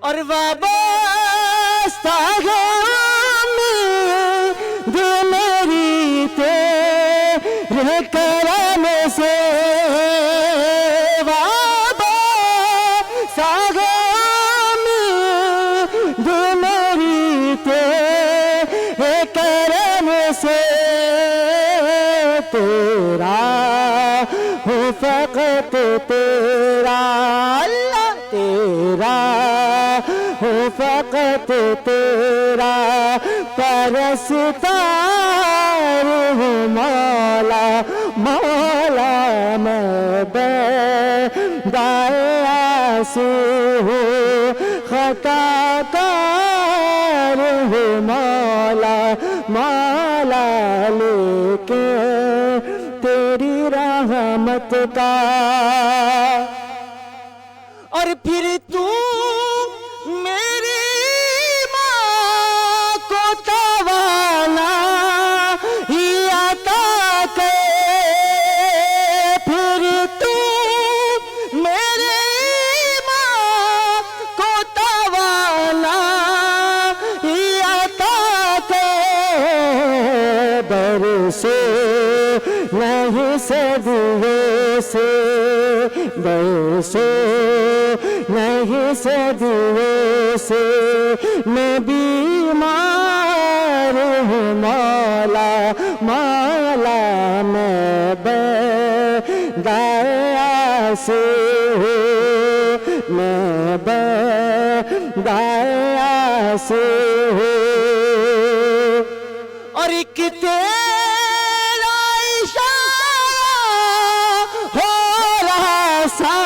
اور وابستہ ہے امید میری تیرے کرم سے، وابستہ ہے امید میری تیرے کرم سے، تیرا ہوں فقط تیرا اللہ، تیرا ہوں فقط تیرا پرستار ہوں مولا مولا، میں بندہ سے ہوں، خطا کار ہوں مولا مولا، لیکن تیری رحمت کا، اور پھر تو میری ماں کو توانائی عطا کرے، پھر تو میری ماں کو توانائی عطا کرے، برسے نہیں صدیوں سے، برسے نہیں صدیوں سے، میں بیمار ہوں مولا مولا، میں بندہ سے ہوں، میں بندہ سے ہوں، اور ایک تیرا اشارہ ہو رہا سا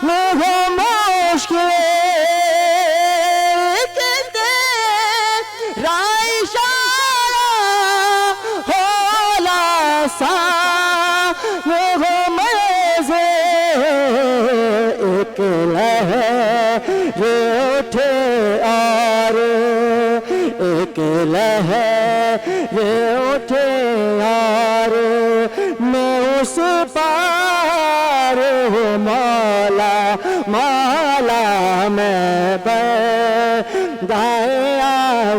میں ہو مشکل، کہ تیرا اشارہ ہو رہا سا میں ہو مزے، ایک لہر اٹھے اور ایک لہر اٹھے اور میں اس پار ہوں مولا مولا، میں بندہ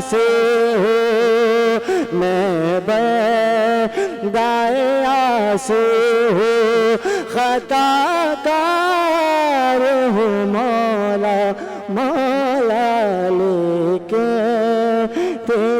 سے ہوں، میں بندہ سے ہوں، خطا کار ہوں مولا مولا، لیکن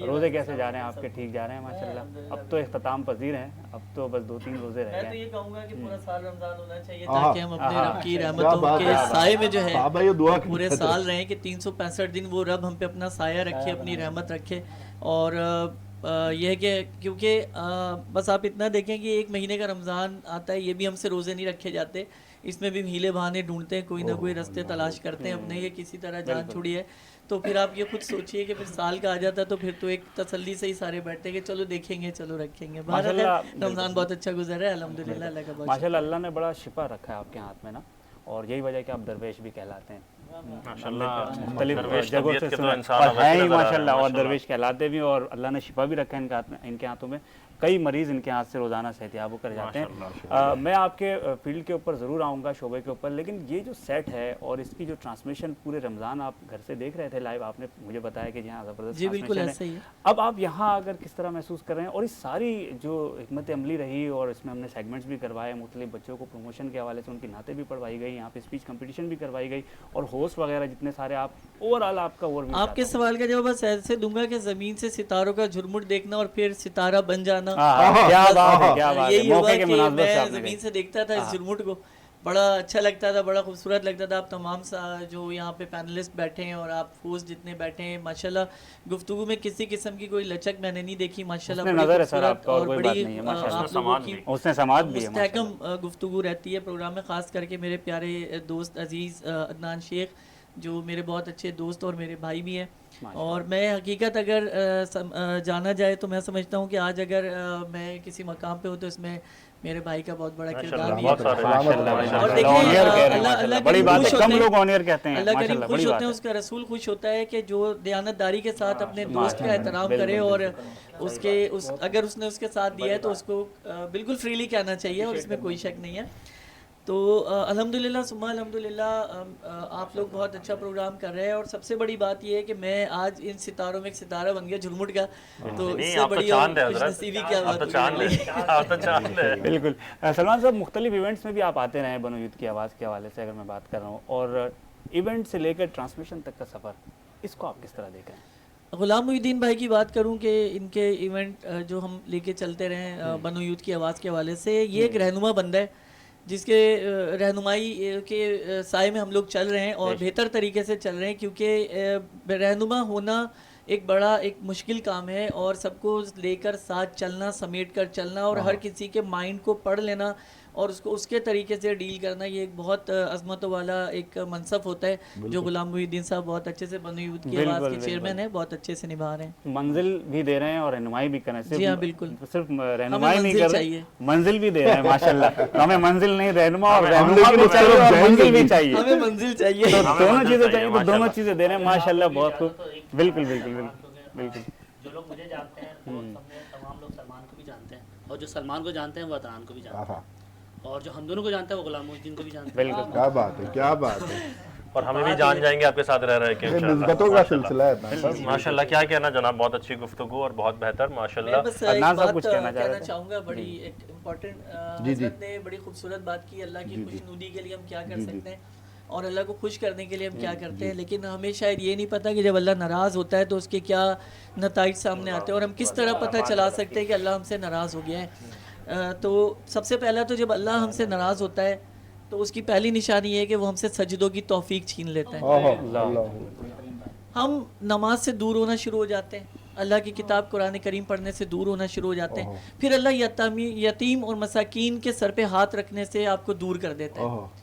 روزے کیسے جا رہے ہیں آپ کے؟ ٹھیک جا رہے ہیں ماشاءاللہ؟ اب تو اختتام پذیر ہیں، اب تو بس 2-3 روزے رہ
میں
گئے
تو
ہیں۔
یہ کہوں گا کہ پورا سال رمضان ہونا چاہیے تاکہ ہم اپنے رب کی رحمتوں کے سائے میں جو ہے پورے سال رہیں، کہ 365 دن وہ رب ہم پہ اپنا سایہ رکھے، اپنی رحمت رکھے۔ اور یہ ہے کہ کیونکہ بس آپ اتنا دیکھیں کہ 1 مہینے کا رمضان آتا ہے، یہ بھی ہم سے روزے نہیں رکھے جاتے، اس میں بھی ہیلے بہانے ڈھونڈتے ہیں، کوئی نہ کوئی رستے تلاش کرتے ہیں اپنے، یہ کسی طرح جان چھوڑی ہے۔ تو پھر آپ یہ خود سوچئے کہ پھر سال کا آ جاتا ہے تو پھر تو ایک تسلی سے ہی سارے بیٹھتے ہیں کہ چلو دیکھیں گے، چلو رکھیں گے۔ بہرحال رمضان بہت اچھا گزر ہے الحمدللہ، اللہ کا بہت
ماشاءاللہ اللہ نے بڑا شفا رکھا ہے آپ کے ہاتھ میں نا، اور یہی وجہ ہے کہ آپ درویش بھی کہلاتے ہیں مختلف جگہوں سے اور ہیں ہی ماشاءاللہ، اور درویش کہلاتے بھی، اور اللہ نے شفا بھی رکھا ہے ان کے ہاتھوں میں۔ کئی مریض ان کے ہاتھ سے روزانہ صحتیاب ہو کر جاتے ہیں۔ میں آپ کے فیلڈ کے اوپر ضرور آؤں گا، شعبے کے اوپر، لیکن یہ جو سیٹ ہے اور اس کی جو ٹرانسمیشن پورے رمضان آپ گھر سے دیکھ رہے تھے لائیو، آپ نے مجھے بتایا کہ یہاں زبردست
جی بالکل
ٹرانسمیشن
ایسا ہی
ہے۔
ہے۔
اب آپ یہاں اگر کس طرح محسوس کر رہے ہیں، اور اس ساری جو حکمت عملی رہی، اور اس میں ہم نے سیگمنٹس بھی کروائے، مختلف بچوں کو پروموشن کے حوالے سے ان کی نعتیں بھی پڑھوائی گئی، یہاں پہ اسپیچ کمپٹیشن بھی کروائی گئی، اور ہوسٹ وغیرہ جتنے سارے، آپ اوور آل آپ کا اوور ویو
آپ کے سوال کا جواب بس ایسے دوں گا کہ زمین سے ستاروں کا جھرمٹ دیکھنا اور پھر ستارہ بن جانا،
کیا بات ہے، کیا بات ہے،
یہی ہوا
موقع کے
کہ
مناسبت سے
میں
آپ نے
زمین سے دیکھتا تھا اس جھرمٹ کو، بڑا اچھا لگتا تھا، بڑا خوبصورت لگتا تھا۔ آپ تمام جو یہاں پہ پینلسٹ بیٹھے ہیں اور آپ ہوسٹ جتنے بیٹھے ہیں، ماشاءاللہ گفتگو میں کسی قسم کی کوئی لچک میں نے نہیں دیکھی، ماشاءاللہ بڑی خوبصورت اور بڑی آپ لوگوں کی مستحکم گفتگو رہتی ہے پروگرام میں، خاص کر کے میرے پیارے دوست عزیز عدنان شیخ جو میرے بہت اچھے دوست اور میرے بھائی بھی ہیں۔ اور میں حقیقت اگر جانا جائے تو میں سمجھتا ہوں کہ آج اگر میں کسی مقام پہ ہوں تو اس میں میرے بھائی کا بہت بڑا کردار بھی ہے۔ اور دیکھیں اللہ کریم خوش ہوتے ہیں، اللہ کریم خوش ہوتے ہیں، اس کا رسول خوش ہوتا ہے کہ جو دیانتداری کے ساتھ اپنے دوست کا احترام کرے، اور اگر اس نے اس کے ساتھ دیا ہے تو اس کو بالکل فریلی کہنا چاہیے، اور اس میں کوئی شک نہیں ہے۔ تو الحمدللہ ثم الحمدللہ آپ لوگ بہت اچھا پروگرام کر رہے ہیں، اور سب سے بڑی بات یہ ہے کہ میں آج ان ستاروں میں ایک ستارہ بن گیا جھرمٹ کا، تو اس سے بڑی اور خوش نصیبی کیا بات ہے۔
بالکل سلمان صاحب، مختلف ایونٹس میں بھی آپ آتے رہے ہیں بنو یوتھ کی آواز کے حوالے سے اگر میں بات کر رہا ہوں، اور ایونٹ سے لے کر ٹرانسمیشن تک کا سفر، اس کو آپ کس طرح دیکھ رہے ہیں؟
غلام محی الدین بھائی کی بات کروں کہ ان کے ایونٹ جو ہم لے کے چلتے رہے بنو یوتھ کی آواز کے حوالے سے، یہ ایک رہنما بندہ ہے جس کے رہنمائی کے سائے میں ہم لوگ چل رہے ہیں، اور بہتر طریقے سے چل رہے ہیں، کیونکہ رہنما ہونا ایک بڑا ایک مشکل کام ہے، اور سب کو لے کر ساتھ چلنا، سمیٹ کر چلنا، اور ہر کسی کے مائنڈ کو پڑھ لینا اور اس کو اس کے طریقے سے ڈیل کرنا، یہ ایک بہت عظمت والا ایک منصب ہوتا ہے، جو غلام محی الدین صاحب بہت اچھے سے بنو یوتھ کی آواز کے چیئرمین ہیں، بہت اچھے سے نبھا رہے ہیں،
منزل بھی دے رہے ہیں اور رہنمائی بھی کر رہے ہیں۔
جی ہاں بالکل،
صرف رہنمائی نہیں کر رہے، منزل بھی دے رہے ہیں ماشاءاللہ۔ ہمیں منزل نہیں، رہنما اور رہنما بھی چاہیے اور منزل بھی چاہیے،
ہمیں منزل چاہیے،
دونوں چیزیں چاہیے، تو دونوں چیزیں دے رہے ہیں ماشاءاللہ، بہت خوب۔ بالکل بالکل بالکل۔
جو لوگ مجھے جانتے ہیں وہ تمام لوگ سلمان کو بھی جانتے ہیں، اور جو سلمان کو جانتے ہیں وہ عدنان کو بھی جانتے ہیں، اور جو ہم دونوں کو جانتے ہیں وہ غلام محی الدین کو بھی جانتے ہیں۔
بالکل،
کیا بات ہے، کیا بات ہے،
اور ہمیں بھی جان جائیں گے آپ کے ساتھ رہ رہے کہ
نسبتوں کا سلسلہ ہے۔
ماشاءاللہ، کیا کہنا جناب، بہت اچھی گفتگو اور بہت بہتر ماشاءاللہ۔
میں بس ایک بات کہنا چاہوں گا، بڑی ایک امپورٹنٹ، حضرت نے بڑی خوبصورت بات کی، اللہ کی خوشنودی کے لیے ہم کیا کر سکتے ہیں اور اللہ کو خوش کرنے کے لیے ہم کیا کرتے ہیں، لیکن ہمیں شاید یہ نہیں پتہ کہ جب اللہ ناراض ہوتا ہے تو اس کے کیا نتائج سامنے آتے ہیں، اور ہم کس طرح پتہ چلا سکتے ہیں کہ اللہ ہم سے ناراض ہو گیا ہے۔ تو سب سے پہلا تو جب اللہ ہم سے ناراض ہوتا ہے تو اس کی پہلی نشانی یہ ہے کہ وہ ہم سے سجدوں کی توفیق چھین لیتا ہے، ہم نماز سے دور ہونا شروع ہو جاتے ہیں، اللہ کی کتاب قرآن کریم پڑھنے سے دور ہونا شروع ہو جاتے ہیں، پھر اللہ یتیم اور مساکین کے سر پہ ہاتھ رکھنے سے آپ کو دور کر دیتا ہے۔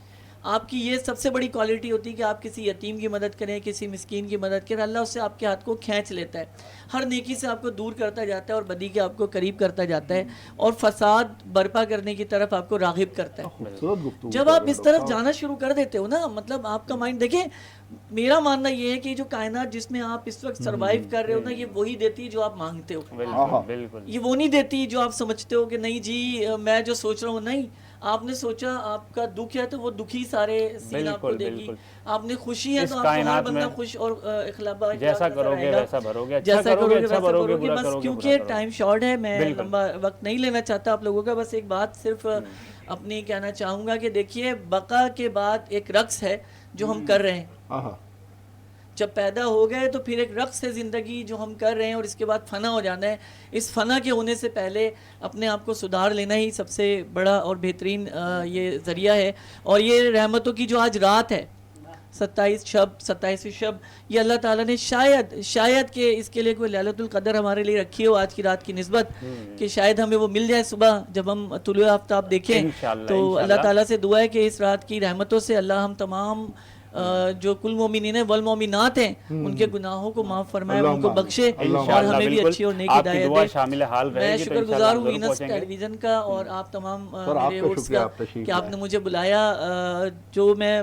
آپ کی یہ سب سے بڑی کوالٹی ہوتی ہے کہ آپ کسی یتیم کی مدد کریں، کسی مسکین کی مدد کریں، اللہ اس سے آپ کے ہاتھ کو کھینچ لیتا ہے، ہر نیکی سے آپ کو دور کرتا جاتا ہے اور بدی کے آپ کو قریب کرتا جاتا ہے، اور فساد برپا کرنے کی طرف آپ کو راغب کرتا ہے۔ جب آپ اس طرف جانا شروع کر دیتے ہو نا، مطلب آپ کا مائنڈ، دیکھیں میرا ماننا یہ ہے کہ جو کائنات جس میں آپ اس وقت سروائیو کر رہے ہو نا، یہ وہی دیتی ہے جو آپ مانگتے ہو، یہ وہ نہیں دیتی جو آپ سمجھتے ہو کہ نہیں جی میں جو سوچ رہا ہوں، نہیں، آپ نے سوچا آپ کا دکھ ہے تو وہ دکھی سارے سین آپ کو دے گی، آپ نے خوشی ہے تو آپ کو ہر بندہ خوش اور اخلاق
جیسا کرو گے ویسا بھرو گے،
جیسا کرو گے ویسا بھرو گے۔ بس کیونکہ ٹائم شارٹ ہے، میں لمبا وقت نہیں لینا چاہتا آپ لوگوں کا، بس ایک بات صرف اپنی کہنا چاہوں گا کہ دیکھیے بقا کے بعد ایک رقص ہے جو ہم کر رہے ہیں،
جب پیدا ہو گئے تو پھر ایک رقص ہے زندگی جو ہم کر رہے ہیں اور اس کے بعد فنا ہو جانا ہے. اس فنا کے ہونے سے پہلے اپنے آپ کو سدھار لینا ہی سب سے بڑا اور بہترین یہ ذریعہ ہے. اور یہ رحمتوں کی جو آج رات ہے 27ویں شب, یہ اللہ تعالیٰ نے شاید کہ اس کے لیے کوئی لیلۃ القدر ہمارے لیے رکھی ہو آج کی رات کی نسبت, کہ شاید ہمیں وہ مل جائے صبح جب ہم طلوع آفتاب دیکھیں. تو اللہ تعالیٰ سے دعا ہے کہ اس رات کی رحمتوں سے اللہ ہم تمام جو کل مومنین ہیں والمومنات ہیں ان کے گناہوں کو معاف فرمائے, ان کو بخشے اور ہمیں بھی اچھی اور نیک ہدایت دے. میں شکر گزار ہوں وینس ٹیلی ویژن کا اور آپ تمام میرے ہوسٹ کا کہ آپ نے مجھے بلایا, جو میں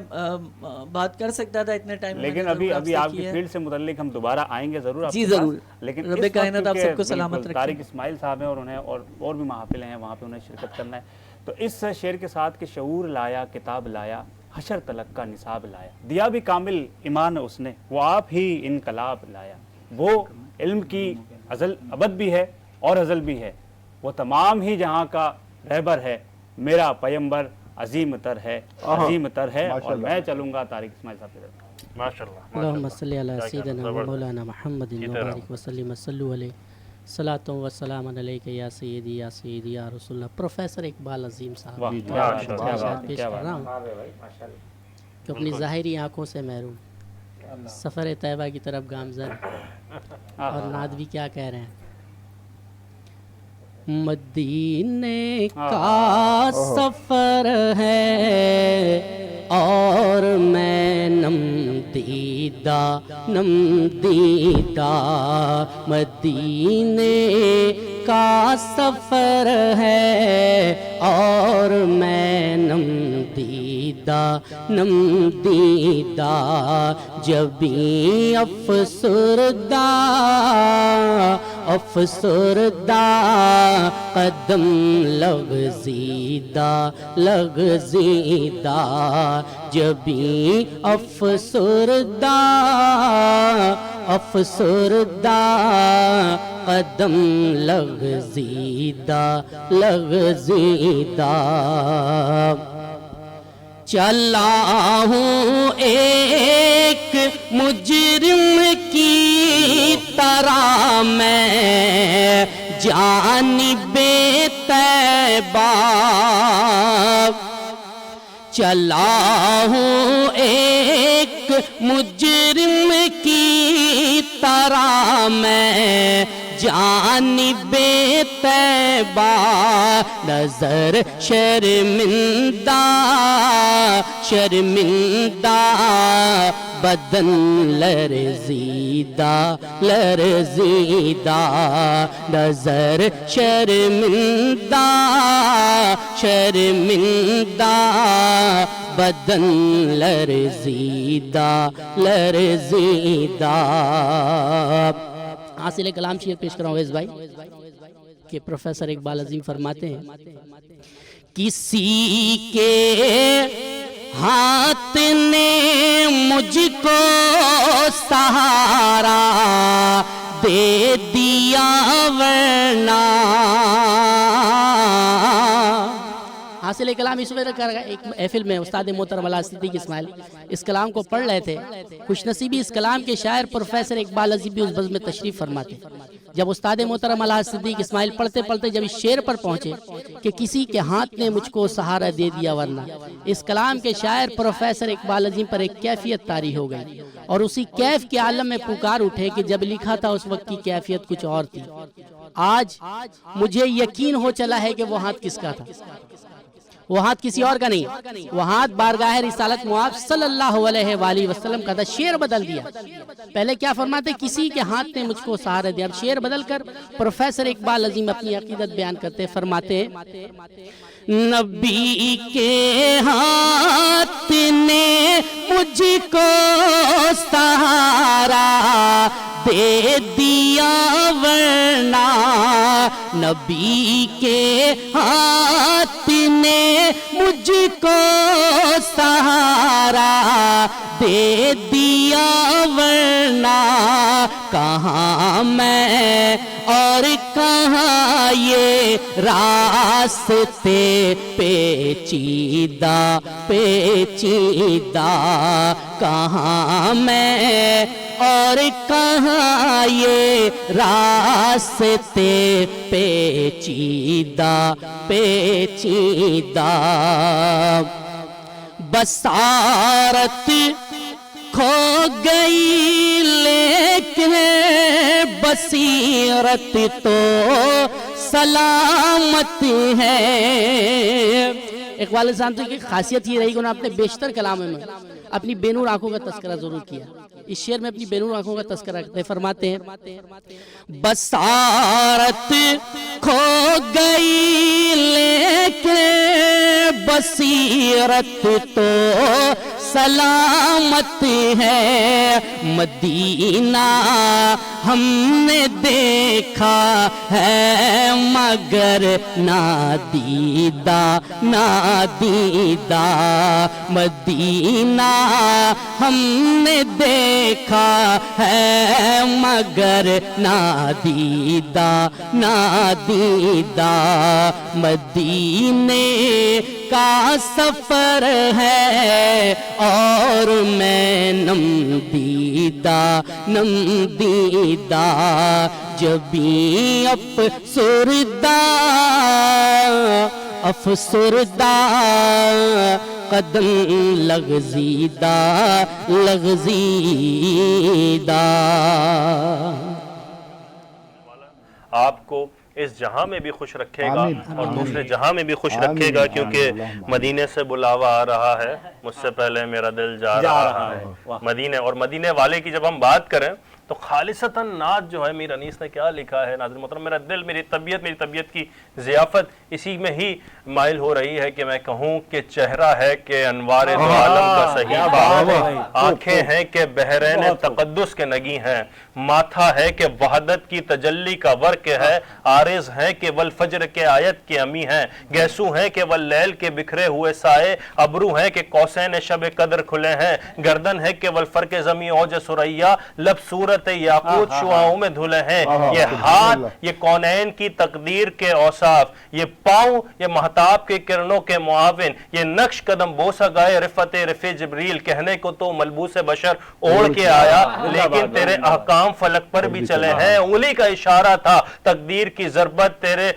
بات کر سکتا تھا اتنے ٹائم.
لیکن ابھی آپ کی فیلڈ سے متعلق ہم دوبارہ آئیں گے ضرور.
جی ضرور,
لیکن
رب کائنات آپ سب کو سلامت رکھے.
طارق اسماعیل صاحب ہیں اور انہیں اور بھی محافل ہیں وہاں پہ انہیں شرکت کرنا ہے. تو اس شعر کے ساتھ کہ شعور لایا کتاب لایا حشر تلک کا نصاب لایا, دیا بھی کامل ایمان اس نے وہ آپ ہی انقلاب لایا. وہ علم کی ازل ابد بھی ہے اور ازل بھی ہے, وہ تمام ہی جہاں کا رہبر ہے, میرا پیمبر عظیم تر ہے اور میں چلوں گا طارق اسماعیل صاحب کی طرف.
ماشاءاللہ.
اللہم صلی علی سیدنا و مولانا محمد وبارک وسلم صلو علیہ صلاۃ و سلام علیک یا سیدی یا رسول اللہ. پروفیسر اقبال عظیم صاحب پیش کر رہا ہوں کہ اپنی ظاہری آنکھوں سے محروم, سفر طیبہ کی طرف گامزن, اور نعت بھی کیا کہہ رہے ہیں. مدینے کا سفر ہے اور میں نم دیدہ مدینے کا سفر ہے اور میں نم دیدہ جبیں افسردہ قدم لغزیدہ جبیں افسردہ قدم لغزیدہ چلا ہوں ایک مجرم کی طرح میں جانب طیبہ, چلا ہوں ایک مجرم کی طرح میں جانب طیبہ, نظر شرمندہ بدن لرزیدہ نظر شرمندہ بدن لرزیدہ حاصل کلام شعر پیش کراؤں ویس بھائی کہ پروفیسر اقبال عظیم فرماتے ہیں کسی کے ہاتھ نے مجھ کو سہارا دے دیا ورنہ. حاصل کلام اس وجہ کر ایک محفل میں استاد محترم علامہ صدیق اسماعیل اس کلام کو پڑھ رہے تھے. خوش نصیبی اس کلام کے شاعر پروفیسر اقبال عظیم بھی اس بزم میں تشریف فرماتے. جب استاد محترم علامہ صدیق اسماعیل پڑھتے پڑھتے جب اس شعر پر پہنچے کہ کسی کے ہاتھ نے مجھ کو سہارا دے دیا ورنہ, اس کلام کے شاعر پروفیسر اقبال عظیم پر ایک کیفیت طاری ہو گئی اور اسی کیف کے عالم میں پکار اٹھے کہ جب لکھا تھا اس وقت کی کیفیت کچھ اور تھی. آج مجھے یقین ہو چلا ہے کہ وہ ہاتھ کس کا تھا. وہ ہاتھ کسی اور کا نہیں, وہ ہاتھ بارگاہ رسالت مآب صلی اللہ علیہ وآلہ وسلم کا تھا. شعر بدل دیا. پہلے کیا فرماتے کسی کے ہاتھ نے مجھ کو سہارا دیا, اب شعر بدل کر پروفیسر اقبال عظیم اپنی عقیدت بیان کرتے فرماتے نبی کے ہاتھ نے مجھ کو سہارا دے دیا ورنہ, نبی کے ہاتھ نے مجھ کو سہارا دے دیا ورنہ, کہاں میں اور کہاں یہ راستے پیچیدہ, کہاں میں اور کہاں یہ راستے پیچیدہ پیچیدہ بصارت کھو گئی لیکن بصیرت تو سلامت ہے۔ اقبال صاحب کی خاصیت یہ رہی کہ انہوں نے اپنے بیشتر کلام میں اپنی بے نور آنکھوں کا تذکرہ ضرور کیا۔ اس شعر میں اپنی بے نور آنکھوں کا تذکرہ کرتے فرماتے ہیں بصارت کھو گئی لیکن بصیرت تو سلامت ہے۔ مدینہ ہم نے دیکھا ہے مگر نادیدہ نادیدہ، مدینہ ہم نے دیکھا ہے مگر نادیدہ نادیدہ، مدینے کا سفر ہے اور میں نم دیدہ جبیں افسردہ قدم لغزیدہ
آپ کو اس جہاں میں بھی خوش رکھے گا اور دوسرے جہاں میں بھی خوش رکھے گا، کیونکہ مدینے سے بلاوا آ رہا ہے، مجھ سے پہلے میرا دل جا رہا ہے مدینے۔ اور مدینے والے کی جب ہم بات کریں تو خالصتاً نعت جو ہے میر انیس نے کیا لکھا ہے ناظرین محترم، میرا دل میری طبیعت کی ضیافت اسی میں ہی مائل ہو رہی ہے کہ میں کہوں کہ چہرہ ہے کہ انوار دو عالم کا صحیح، آنکھیں ہیں کہ بحرین تقدس کے نگی ہیں، ماتھا ہے کہ وحدت کی تجلی کا ورق ہے، عارض ہیں کہ والفجر کے آیت کے امی ہیں، گیسو ہیں کہ واللیل کے بکھرے ہوئے سائے، ابرو ہیں کہ قوسین شب قدر کھلے ہیں، گردن ہے کہ والفرق زمین اوج سریا، لب صورت یاقوت شعاؤں میں دھلے ہیں، یہ ہاتھ یہ کونین کی تقدیر کے اوصاف، یہ پاؤں یہ مہتاب کے کرنوں کے معاون، یہ نقش قدم بوسہ گائے رفت رفع جبریل، کہنے کو تو ملبوس بشر اوڑھ کے آیا لیکن تیرے احکام فلک پر بھی چلے ہیں، انگلی کا اشارہ تھا تقدیر کی ضربت، تیرے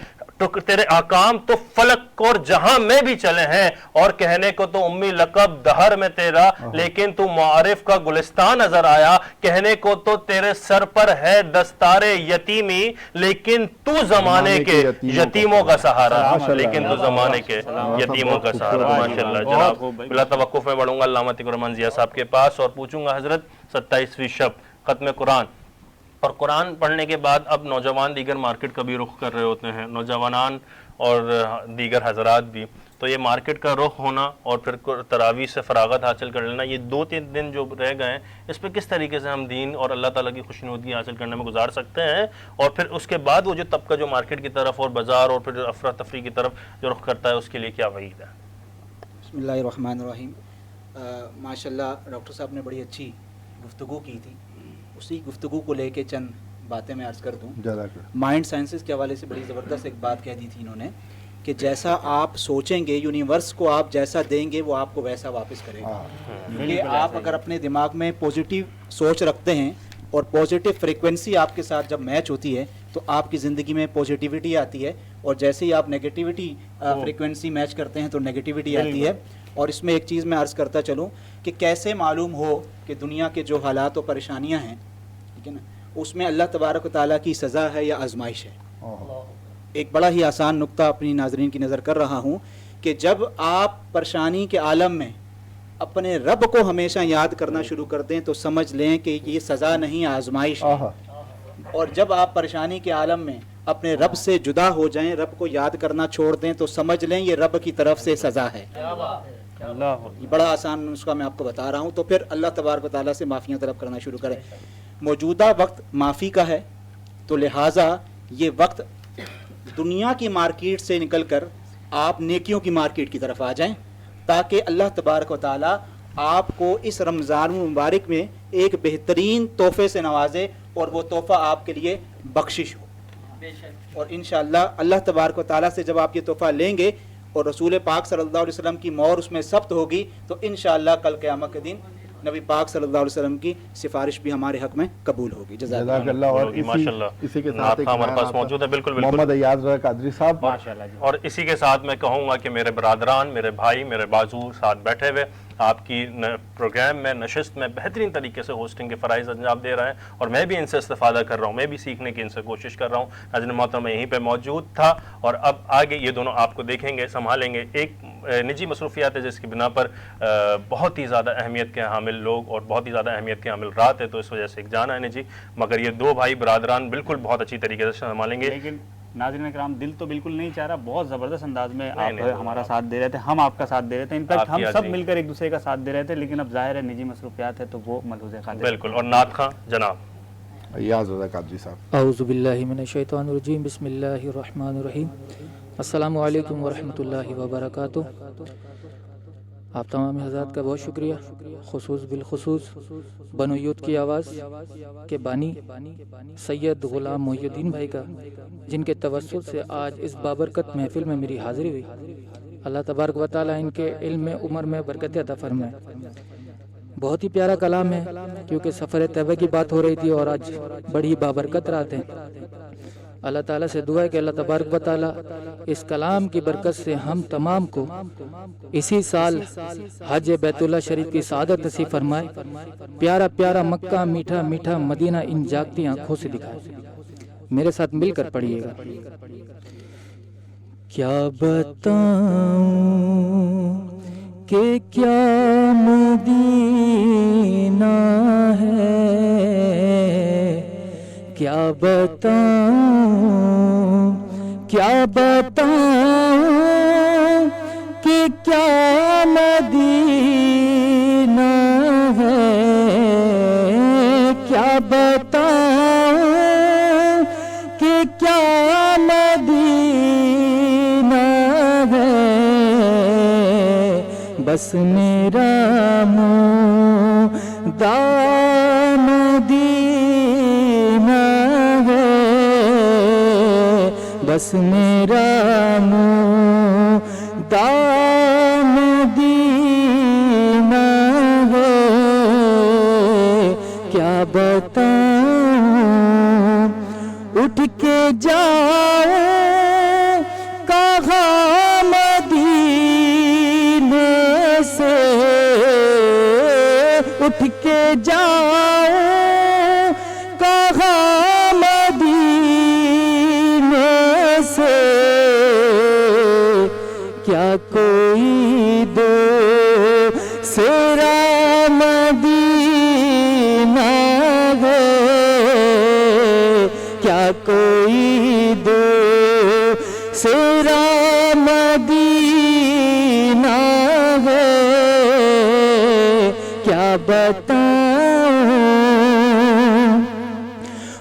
احکام تو فلک اور جہاں میں بھی چلے ہیں، اور کہنے کو تو امی لقب دہر میں تیرا لیکن تو معارف کا گلستان نظر آیا، کہنے کو تو تیرے سر پر ہے دستار یتیمی لیکن تو زمانے کے یتیموں کا سہارا، لیکن تو زمانے کے یتیموں کا سہارا۔ ماشاءاللہ جناب، بلا توقف میں بڑھوں گا علامہ تقی الرحمن ضیاء صاحب کے پاس اور پوچھوں گا حضرت 27ویں شب ختم قرآن، اور قرآن پڑھنے کے بعد اب نوجوان دیگر مارکیٹ کا بھی رخ کر رہے ہوتے ہیں، نوجوانان اور دیگر حضرات بھی، تو یہ مارکیٹ کا رخ ہونا اور پھر تراویح سے فراغت حاصل کر لینا، یہ 2-3 دن جو رہ گئے ہیں اس پہ کس طریقے سے ہم دین اور اللہ تعالیٰ کی خوشنودی حاصل کرنے میں گزار سکتے ہیں، اور پھر اس کے بعد وہ جو طبقہ جو مارکیٹ کی طرف اور بازار اور پھر افراتفری کی طرف جو رخ کرتا ہے اس کے لیے کیا وعید ہے؟
بسم اللہ الرحمن الرحیم۔ ماشاءاللہ ڈاکٹر صاحب نے بڑی اچھی گفتگو کی تھی، اسی گفتگو کو لے کے چند باتیں میں عرض کر دوں۔ مائنڈ سائنسز کے حوالے سے بڑی زبردست ایک بات کہہ دی تھی انہوں نے کہ جیسا آپ سوچیں گے یونیورس کو آپ جیسا دیں گے وہ آپ کو ویسا واپس کرے گا، کیونکہ آپ اگر اپنے دماغ میں پوزیٹیو سوچ رکھتے ہیں اور پوزیٹیو فریکوینسی آپ کے ساتھ جب میچ ہوتی ہے تو آپ کی زندگی میں پوزیٹیوٹی آتی ہے، اور جیسے ہی آپ نگیٹیوٹی فریکوینسی میچ کرتے ہیں تو نگیٹیوٹی آتی ہے۔ اور اس میں ایک چیز میں عرض کرتا چلوں کہ کیسے معلوم ہو کہ دنیا کے جو حالات و پریشانیاں ہیں ٹھیک ہے نا اس میں اللہ تبارک و تعالیٰ کی سزا ہے یا آزمائش ہے۔ ایک بڑا ہی آسان نقطہ اپنی ناظرین کی نظر کر رہا ہوں کہ جب آپ پریشانی کے عالم میں اپنے رب کو ہمیشہ یاد کرنا شروع کر دیں تو سمجھ لیں کہ یہ سزا نہیں آزمائش ہے، اور جب آپ پریشانی کے عالم میں اپنے رب سے جدا ہو جائیں، رب کو یاد کرنا چھوڑ دیں تو سمجھ لیں یہ رب کی طرف سے سزا ہے۔ یہ بڑا آسان نسخہ میں آپ کو بتا رہا ہوں، تو پھر اللہ تبارک و تعالیٰ سے معافیاں طلب کرنا شروع کریں۔ موجودہ وقت معافی کا ہے، تو لہٰذا یہ وقت دنیا کی مارکیٹ سے نکل کر آپ نیکیوں کی مارکیٹ کی طرف آ جائیں، تاکہ اللہ تبارک و تعالیٰ آپ کو اس رمضان مبارک میں ایک بہترین تحفے سے نوازے، اور وہ تحفہ آپ کے لیے بخشش ہو۔ اور انشاءاللہ اللہ تبارک و تعالیٰ سے جب آپ یہ تحفہ لیں گے اور رسول پاک صلی اللہ علیہ وسلم کی مہر اس میں ثبت ہوگی تو انشاءاللہ کل قیامت کے دن نبی پاک صلی اللہ علیہ وسلم کی سفارش بھی ہمارے حق میں قبول ہوگی.
جزاک اللہ. اور اسی کے ساتھ
ہمارے پاس موجود ہے بالکل
محمد ایاز رضا قادری صاحب.
اور اسی کے ساتھ میں کہوں گا کہ میرے برادران، میرے بھائی، میرے بازو ساتھ بیٹھے ہوئے آپ کی پروگرام میں، نشست میں بہترین طریقے سے ہوسٹنگ کے فرائض انجام دے رہے ہیں اور میں بھی ان سے استفادہ کر رہا ہوں، میں بھی سیکھنے کی ان سے کوشش کر رہا ہوں. ناظرین محترم میں یہیں پہ موجود تھا اور اب آگے یہ دونوں آپ کو دیکھیں گے، سنبھالیں گے. ایک نجی مصروفیات ہے جس کی بنا پر بہت ہی زیادہ اہمیت کے حامل لوگ اور بہت ہی زیادہ اہمیت کے حامل رات ہے، تو اس وجہ سے ایک جانا ہے نجی، مگر یہ دو بھائی برادران بالکل بہت اچھی طریقے سے سنبھالیں گے.
لیکن ناظرین اکرام دل تو بالکل نہیں چاہ رہا، بہت زبردست انداز میں آپ ہمارا ساتھ دے رہے تھے، ہم آپ کا ساتھ دے رہے تھے، انفیکٹ ہم سب مل کر ایک دوسرے کا ساتھ دے رہے تھے، لیکن اب ظاہر ہے نجی مصروفیات ہے تو وہ ملحوظ خالد.
بالکل. اور نعت خواں جناب
ایاز رضا قادری صاحب.
اعوذ باللہ من الشیطان الرجیم، بسم اللہ الرحمن الرحیم. السلام علیکم ورحمۃ اللہ وبرکاتہ. آپ تمام حضرات کا بہت شکریہ، خصوص بالخصوص بنو یوت کی آواز کے بانی سید غلام محی الدین بھائی کا، جن کے توسط سے آج اس بابرکت محفل میں میری حاضری ہوئی. اللہ تبارک و تعالیٰ ان کے علم میں، عمر میں برکت عطا فرمائے. بہت ہی پیارا کلام ہے، کیونکہ سفر طیبہ کی بات ہو رہی تھی اور آج بڑی بابرکت رات ہے. اللہ تعالیٰ سے دعا ہے کہ اللہ تبارک و تعالیٰ اس کلام کی برکت سے ہم تمام کو اسی سال حج بیت اللہ شریف کی سعادت نصیب فرمائے. پیارا پیارا مکہ، میٹھا میٹھا مدینہ ان جاگتی آنکھوں سے دکھائے. میرے ساتھ مل کر پڑھیے گا. کیا بتاؤں کہ کیا مدینہ ہے، کیا بتاؤں، کیا بتاؤں کہ کیا مدینہ ہے، کیا بتاؤں کہ کیا مدینہ ہے. بس میرا مدعا مدینہ ہے، بس میرا مدعا مدینہ ہے. کیا بتاؤں اٹھ کے جاؤں کہاں مدینے سے، اٹھ کے جاؤں کہاں مدینے سے. کیا کوئی دوسرا مدینہ ہے، کیا کوئی دوسرا مدینہ ہے. کیا بتاؤں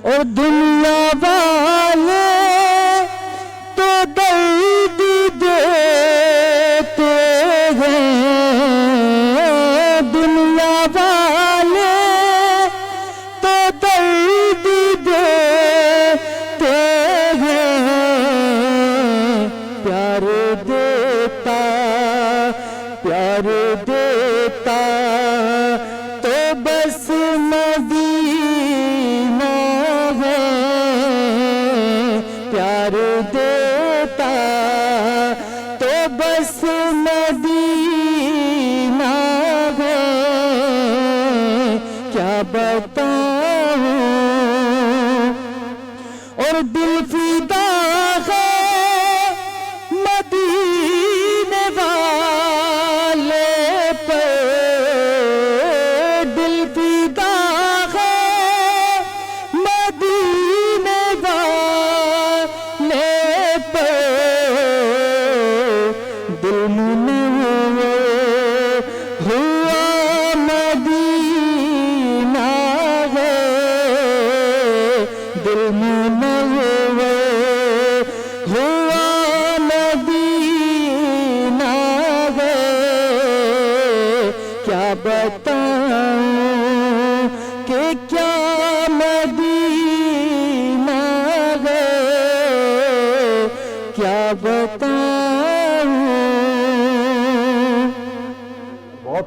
اور دنیا والے تو درد دیتے ہیں، دنیا والے تو درد دیتے ہیں. پیار دیتا، پیار دیتا تو بس مدینہ ہے. پیار دیتا تو بس مدینہ ہے. کیا بتاؤں اور دل فدا ہے مدینے والے پر، دل فدا ہے مدینے والے پر. دل منور ہوا مدینہ ہے، دل منور ہوا مدینہ ہے. کیا بتاؤں کہ کیا مدینہ ہے، کیا بتاؤں.
بہت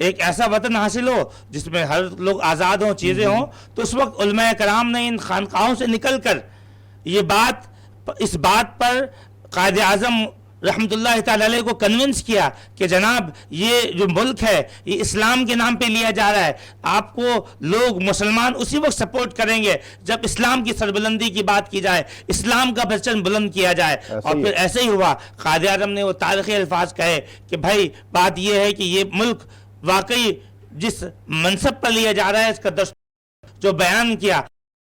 ایک ایسا وطن حاصل ہو جس میں ہر لوگ آزاد ہوں، چیزیں ہوں، تو اس وقت علماء کرام نے ان خانقاہوں سے نکل کر اس بات پر قائد اعظم رحمۃ اللہ تعالی علیہ کو کنونس کیا کہ جناب یہ جو ملک ہے یہ اسلام کے نام پہ لیا جا رہا ہے، آپ کو لوگ مسلمان اسی وقت سپورٹ کریں گے جب اسلام کی سربلندی کی بات کی جائے، اسلام کا پرچم بلند کیا جائے۔ اور پھر ایسے ہی ہوا، قائد اعظم نے وہ تاریخی الفاظ کہے کہ بھائی بات یہ ہے کہ یہ ملک واقعی جس منصب پر لیا جا رہا ہے اس کا دستور جو بیان کیا،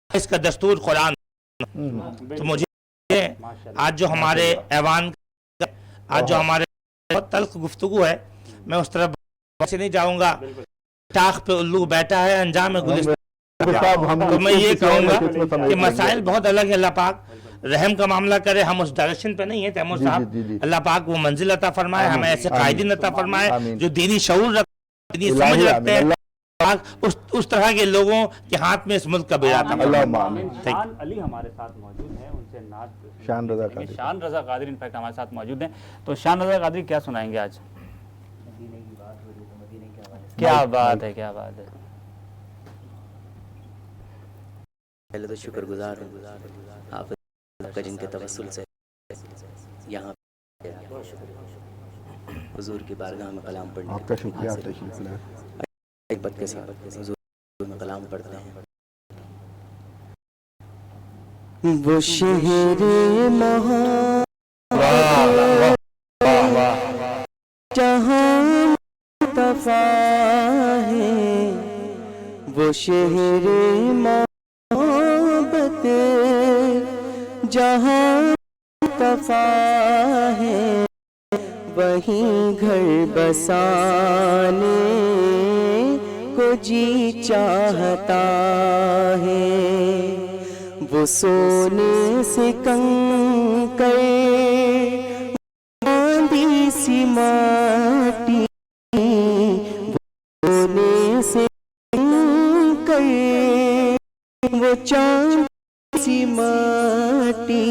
اس کا دستور قرآن۔ تو مجھے آج جو ہمارے ایوان آج جو ہمارے بہت تلخ گفتگو ہے، میں اس طرف سے نہیں جاؤں گا، ٹاخ پہ الو بیٹھا ہے انجام گلستان، تو میں یہ کہوں گا کہ مسائل بہت الگ ہے۔ اللہ پاک رحم کا معاملہ کرے، ہم اس ڈائریکشن پہ نہیں ہیں تیمور صاحب، اللہ پاک وہ منزل عطا فرمائے، ہمیں ایسے قائدین عطا فرمائے جو دینی شعور رکھتے ہیں، دینی سمجھ رکھتے ہیں، اس طرح کے لوگوں کے ہاتھ میں اس ملک کا بیڑا تھا۔
شان علی ہمارے ساتھ موجود ہیں، ان سے نعت شان رضا قادری انفیکٹ ہمارے ساتھ موجود ہیں، تو شان رضا قادری کیا سنائیں گے آج؟ کیا بات ہے، کیا بات ہے۔
پہلے تو شکر گزار ہوں آپ کا جن کے توسل سے یہاں حضور کی بارگاہ میں کلام پڑھنے
آپ کا شکریہ،
کے ساتھ حضور میں کلام پڑھتے ہیں۔ وہ شہر محبت جہاں مصطفیٰ ہے، وہ شہر محبت جہاں مصطفیٰ ہے، وہیں گھر بسانے کو جی چاہتا ہے، وہ سونے سے کنکر باندھی سی ماٹی، وہ سونے سے کنکر وہ چاند سی ماٹی،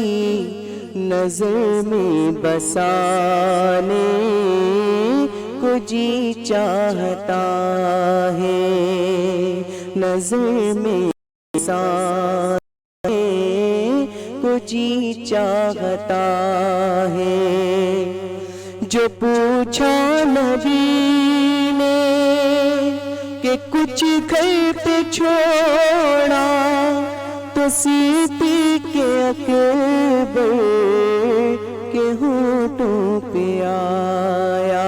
نظر میں بسانے کو جی چاہتا ہے، نظر میں بسانے کو جی چاہتا ہے۔ جو پوچھا نبی نے کہ کچھ گھر پہ چھوڑا، تو سیتی کے اکبر کے ہونٹوں پہ آیا۔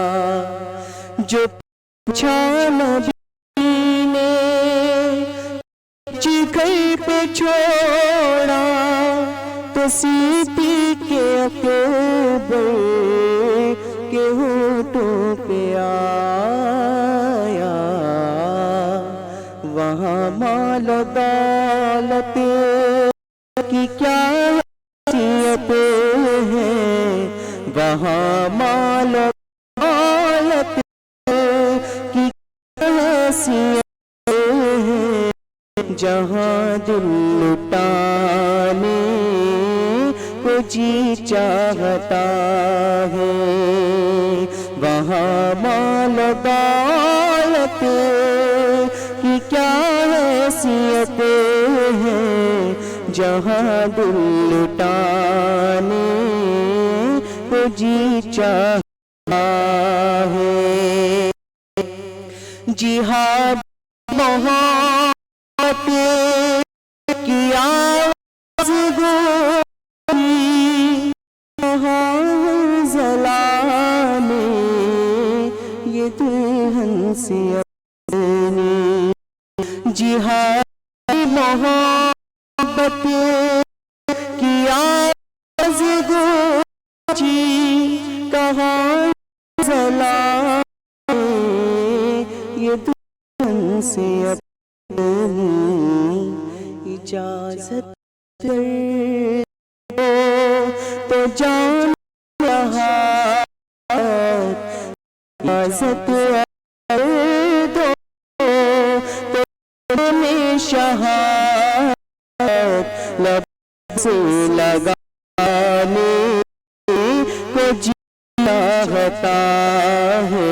جو پوچھا نبی نے کچھ گھر پہ چھوڑا، تو سیتی کے اکبر کے ہونٹوں پہ آیا۔ وہاں مال و دولت کی کیا حیثیت ہے، وہاں مال و دولت کی کیا حیثیت ہے، جہاں دل لٹانے کو جی چاہتا ہے، وہاں مال و دولت کی کیا حیثیت ہے، جہاں دل لٹانے کو جی چاہتا ہے۔ جہاد محبت کی آواز گونجی، کہاں زلانے یہ دلہن سے اپنی، جہاد محبت کی آواز گونجی، کہاں زلانے یہ دلہن سے اپنی، اجازت کر دو تو جان رہا، اجازت کر دو تو جان شہادت، لب سے لگانے کو جی چاہتا ہے،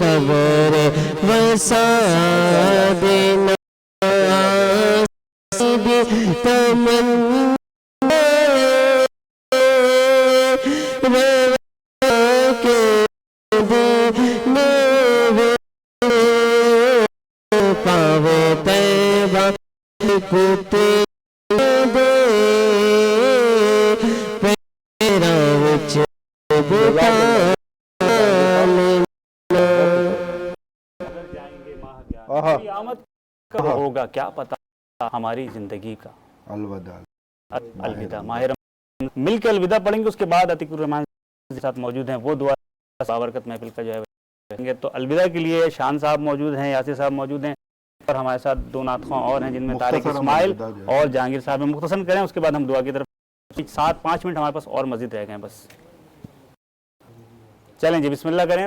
قبر وسا دینا سیدھی تمنا کے دینے پاوے طیبہ کتے دے پیرا وچ بتا
قیامت کب ہوگا کیا پتا ہماری زندگی کا.
الوداع.
الوداع. ماہ رمضان مل کے الوداع پڑھیں گے. اس کے بعد عتیق الرحمان کے ساتھ موجود ہیں, وہ دعا بابرکت محفل کا جو ہے کریں گے. تو الوداع کے لیے شان صاحب موجود ہیں, یاسر صاحب موجود ہیں, اور ہمارے ساتھ دو نعت خواں اور ہیں جن میں طارق اسماعیل اور جہانگیر صاحب. مختصراً کریں, اس کے بعد ہم دعا کی طرف 7-5 منٹ ہمارے پاس اور مزید رہ گئے ہیں بس. چلیں جی بسم اللہ کریں.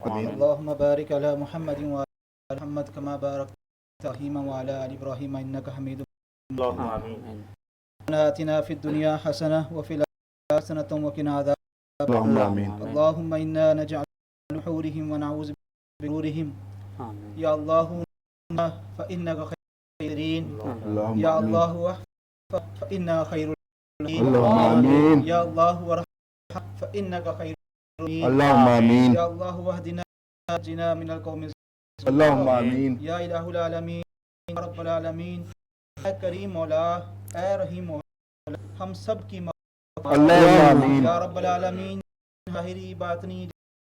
اللهم بارك على محمد وعلى محمد كما باركت على إبراهيم وعلى آل إبراهيم إنك حميد مجيد.
اللهم آمين.
آتنا في الدنيا حسنة وفي الآخرة حسنة وقنا عذاب.
اللهم آمين.
اللهم إنا نجعل نحورهم ونعوذ بك من شرورهم. يا الله فإنك خير الخيرين. يا الله فإنك خير الخيرين.
اللهم آمين.
يا الله فإنك خير
اللهم آمين.
يا الله واهدنا واجنا من القوم الظالمين.
اللهم آمين.
يا إله العالمين يا رب العالمین اے کریم مولا اے رحیم مولا ہم سب کی
اللہم آمین.
یا رب العالمین ظاہری باطنی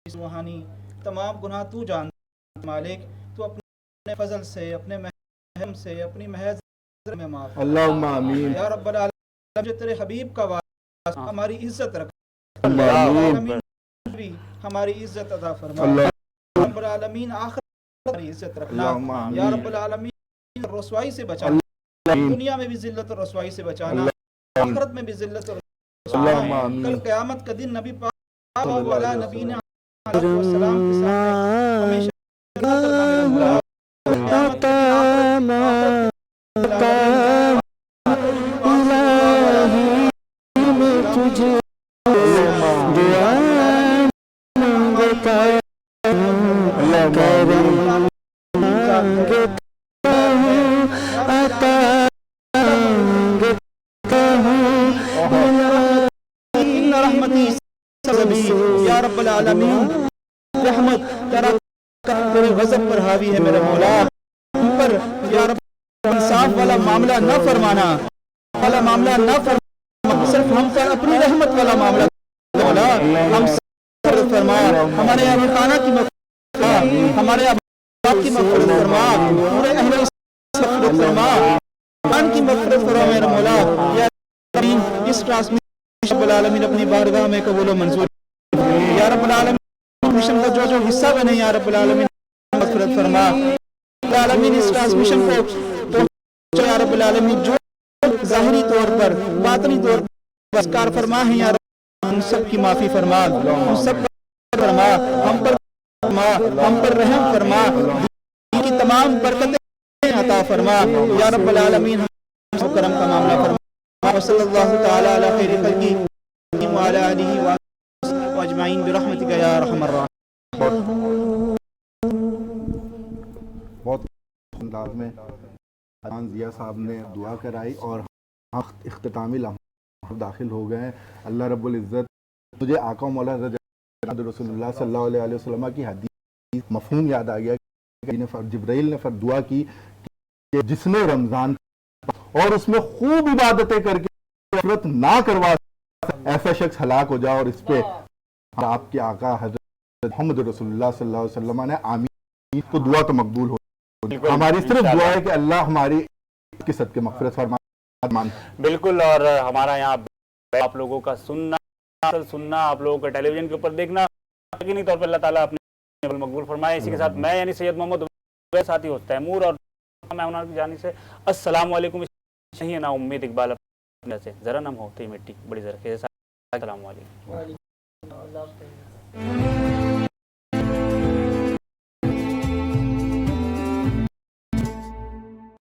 روحانی تمام گناہ تو جانتا مالک، تو اپنے فضل سے اپنے محرم سے اپنی محض میں معاف
اللہم آمین.
یا رب العالمین جو تیرے حبیب کا واسطہ ہماری عزت رکھ
آمین.
ہماری عزت عطا فرما. رب العالمین آخرت ہماری عزت رکھنا. یا رب العالمین رسوائی سے بچانا، دنیا میں بھی ذلت اور رسوائی سے بچانا، آخرت میں بھی ذلت اور رسوائی. کل قیامت کا دن نبی پاک والا نبی نے السلام کے سامنے ہمیشہ یا رب العالمین رحمت تیرے غضب پر حاوی ہے میرے مولا. ہم پر یا رب انصاف والا معاملہ نہ فرمانا، والا معاملہ نہ فرمانا، صرف ہم پر اپنی رحمت والا معاملہ مولا. ہم پر فرما، ہمارے ابو خانہ کی مغفرت فرما، ہمارے اباء کی مغفرت فرما، پورے اہل مغفرت فرما، خان کی مغفرت فرما میرے مولا. یا اس ٹرانسمیشن رب العالمین اپنی بارگاہ میں قبول و منظور. یا رب العالمین ٹرانسمیشن کا جو حصہ بنے یا رب العالمین مغفرت فرما. رب العالمین اس ٹرانسمیشن کو یا رب العالمین جو ظاہری طور پر باطنی طور پر کار فرما ہے یا رب ہم سب کی معافی فرما، ہم سب پر فرما، ہم پر فرما، ہم پر رحم فرما، دین کی تمام برکتیں عطا فرما. یا رب العالمین ہم سب کرم کا معاملہ فرما. وصلی اللہ تعالی علی خیر خلقہ وعلی آلہ اجمعین برحمتک یا ارحم الراحمین.
بہت انداز میں حسان ضیاء صاحب نے دعا کرائی اور اختتامی لمحات داخل ہو گئے ہیں. اللہ رب العزت مجھے آقا مولا حضرت رسول اللہ صلی اللہ علیہ وسلم کی حدیث مفہوم یاد آ گیا کہ جبرائیل نے دعا کی کہ جس نے رمضان اور اس میں خوب عبادتیں کر کے نفرت نہ کروا ایسا شخص ہلاک ہو جائے. اور اس پہ آپ کے آقا حضرت محمد رسول اللہ صلی اللہ علیہ وسلم نے آمین تو دعا تو مقبول ہو. ہماری صرف دعا ہے کہ اللہ ہماری کی صدقے مغفرت فرما.
بالکل. اور ہمارا یہاں آپ لوگوں کا سننا آپ لوگوں کا ٹیلی ویژن کے اوپر دیکھنا یقینی طور پر اللہ تعالیٰ اپنے مقبول فرمائے. اسی کے ساتھ میں یعنی سید محمد ساتھی ہوتا ہے تیمور اور مہمان کی جانب سے السلام علیکم. نہیں ہے نا امید اقبال سے ذرا نم ہوتی مٹی بڑی ذرا السلام علیکم.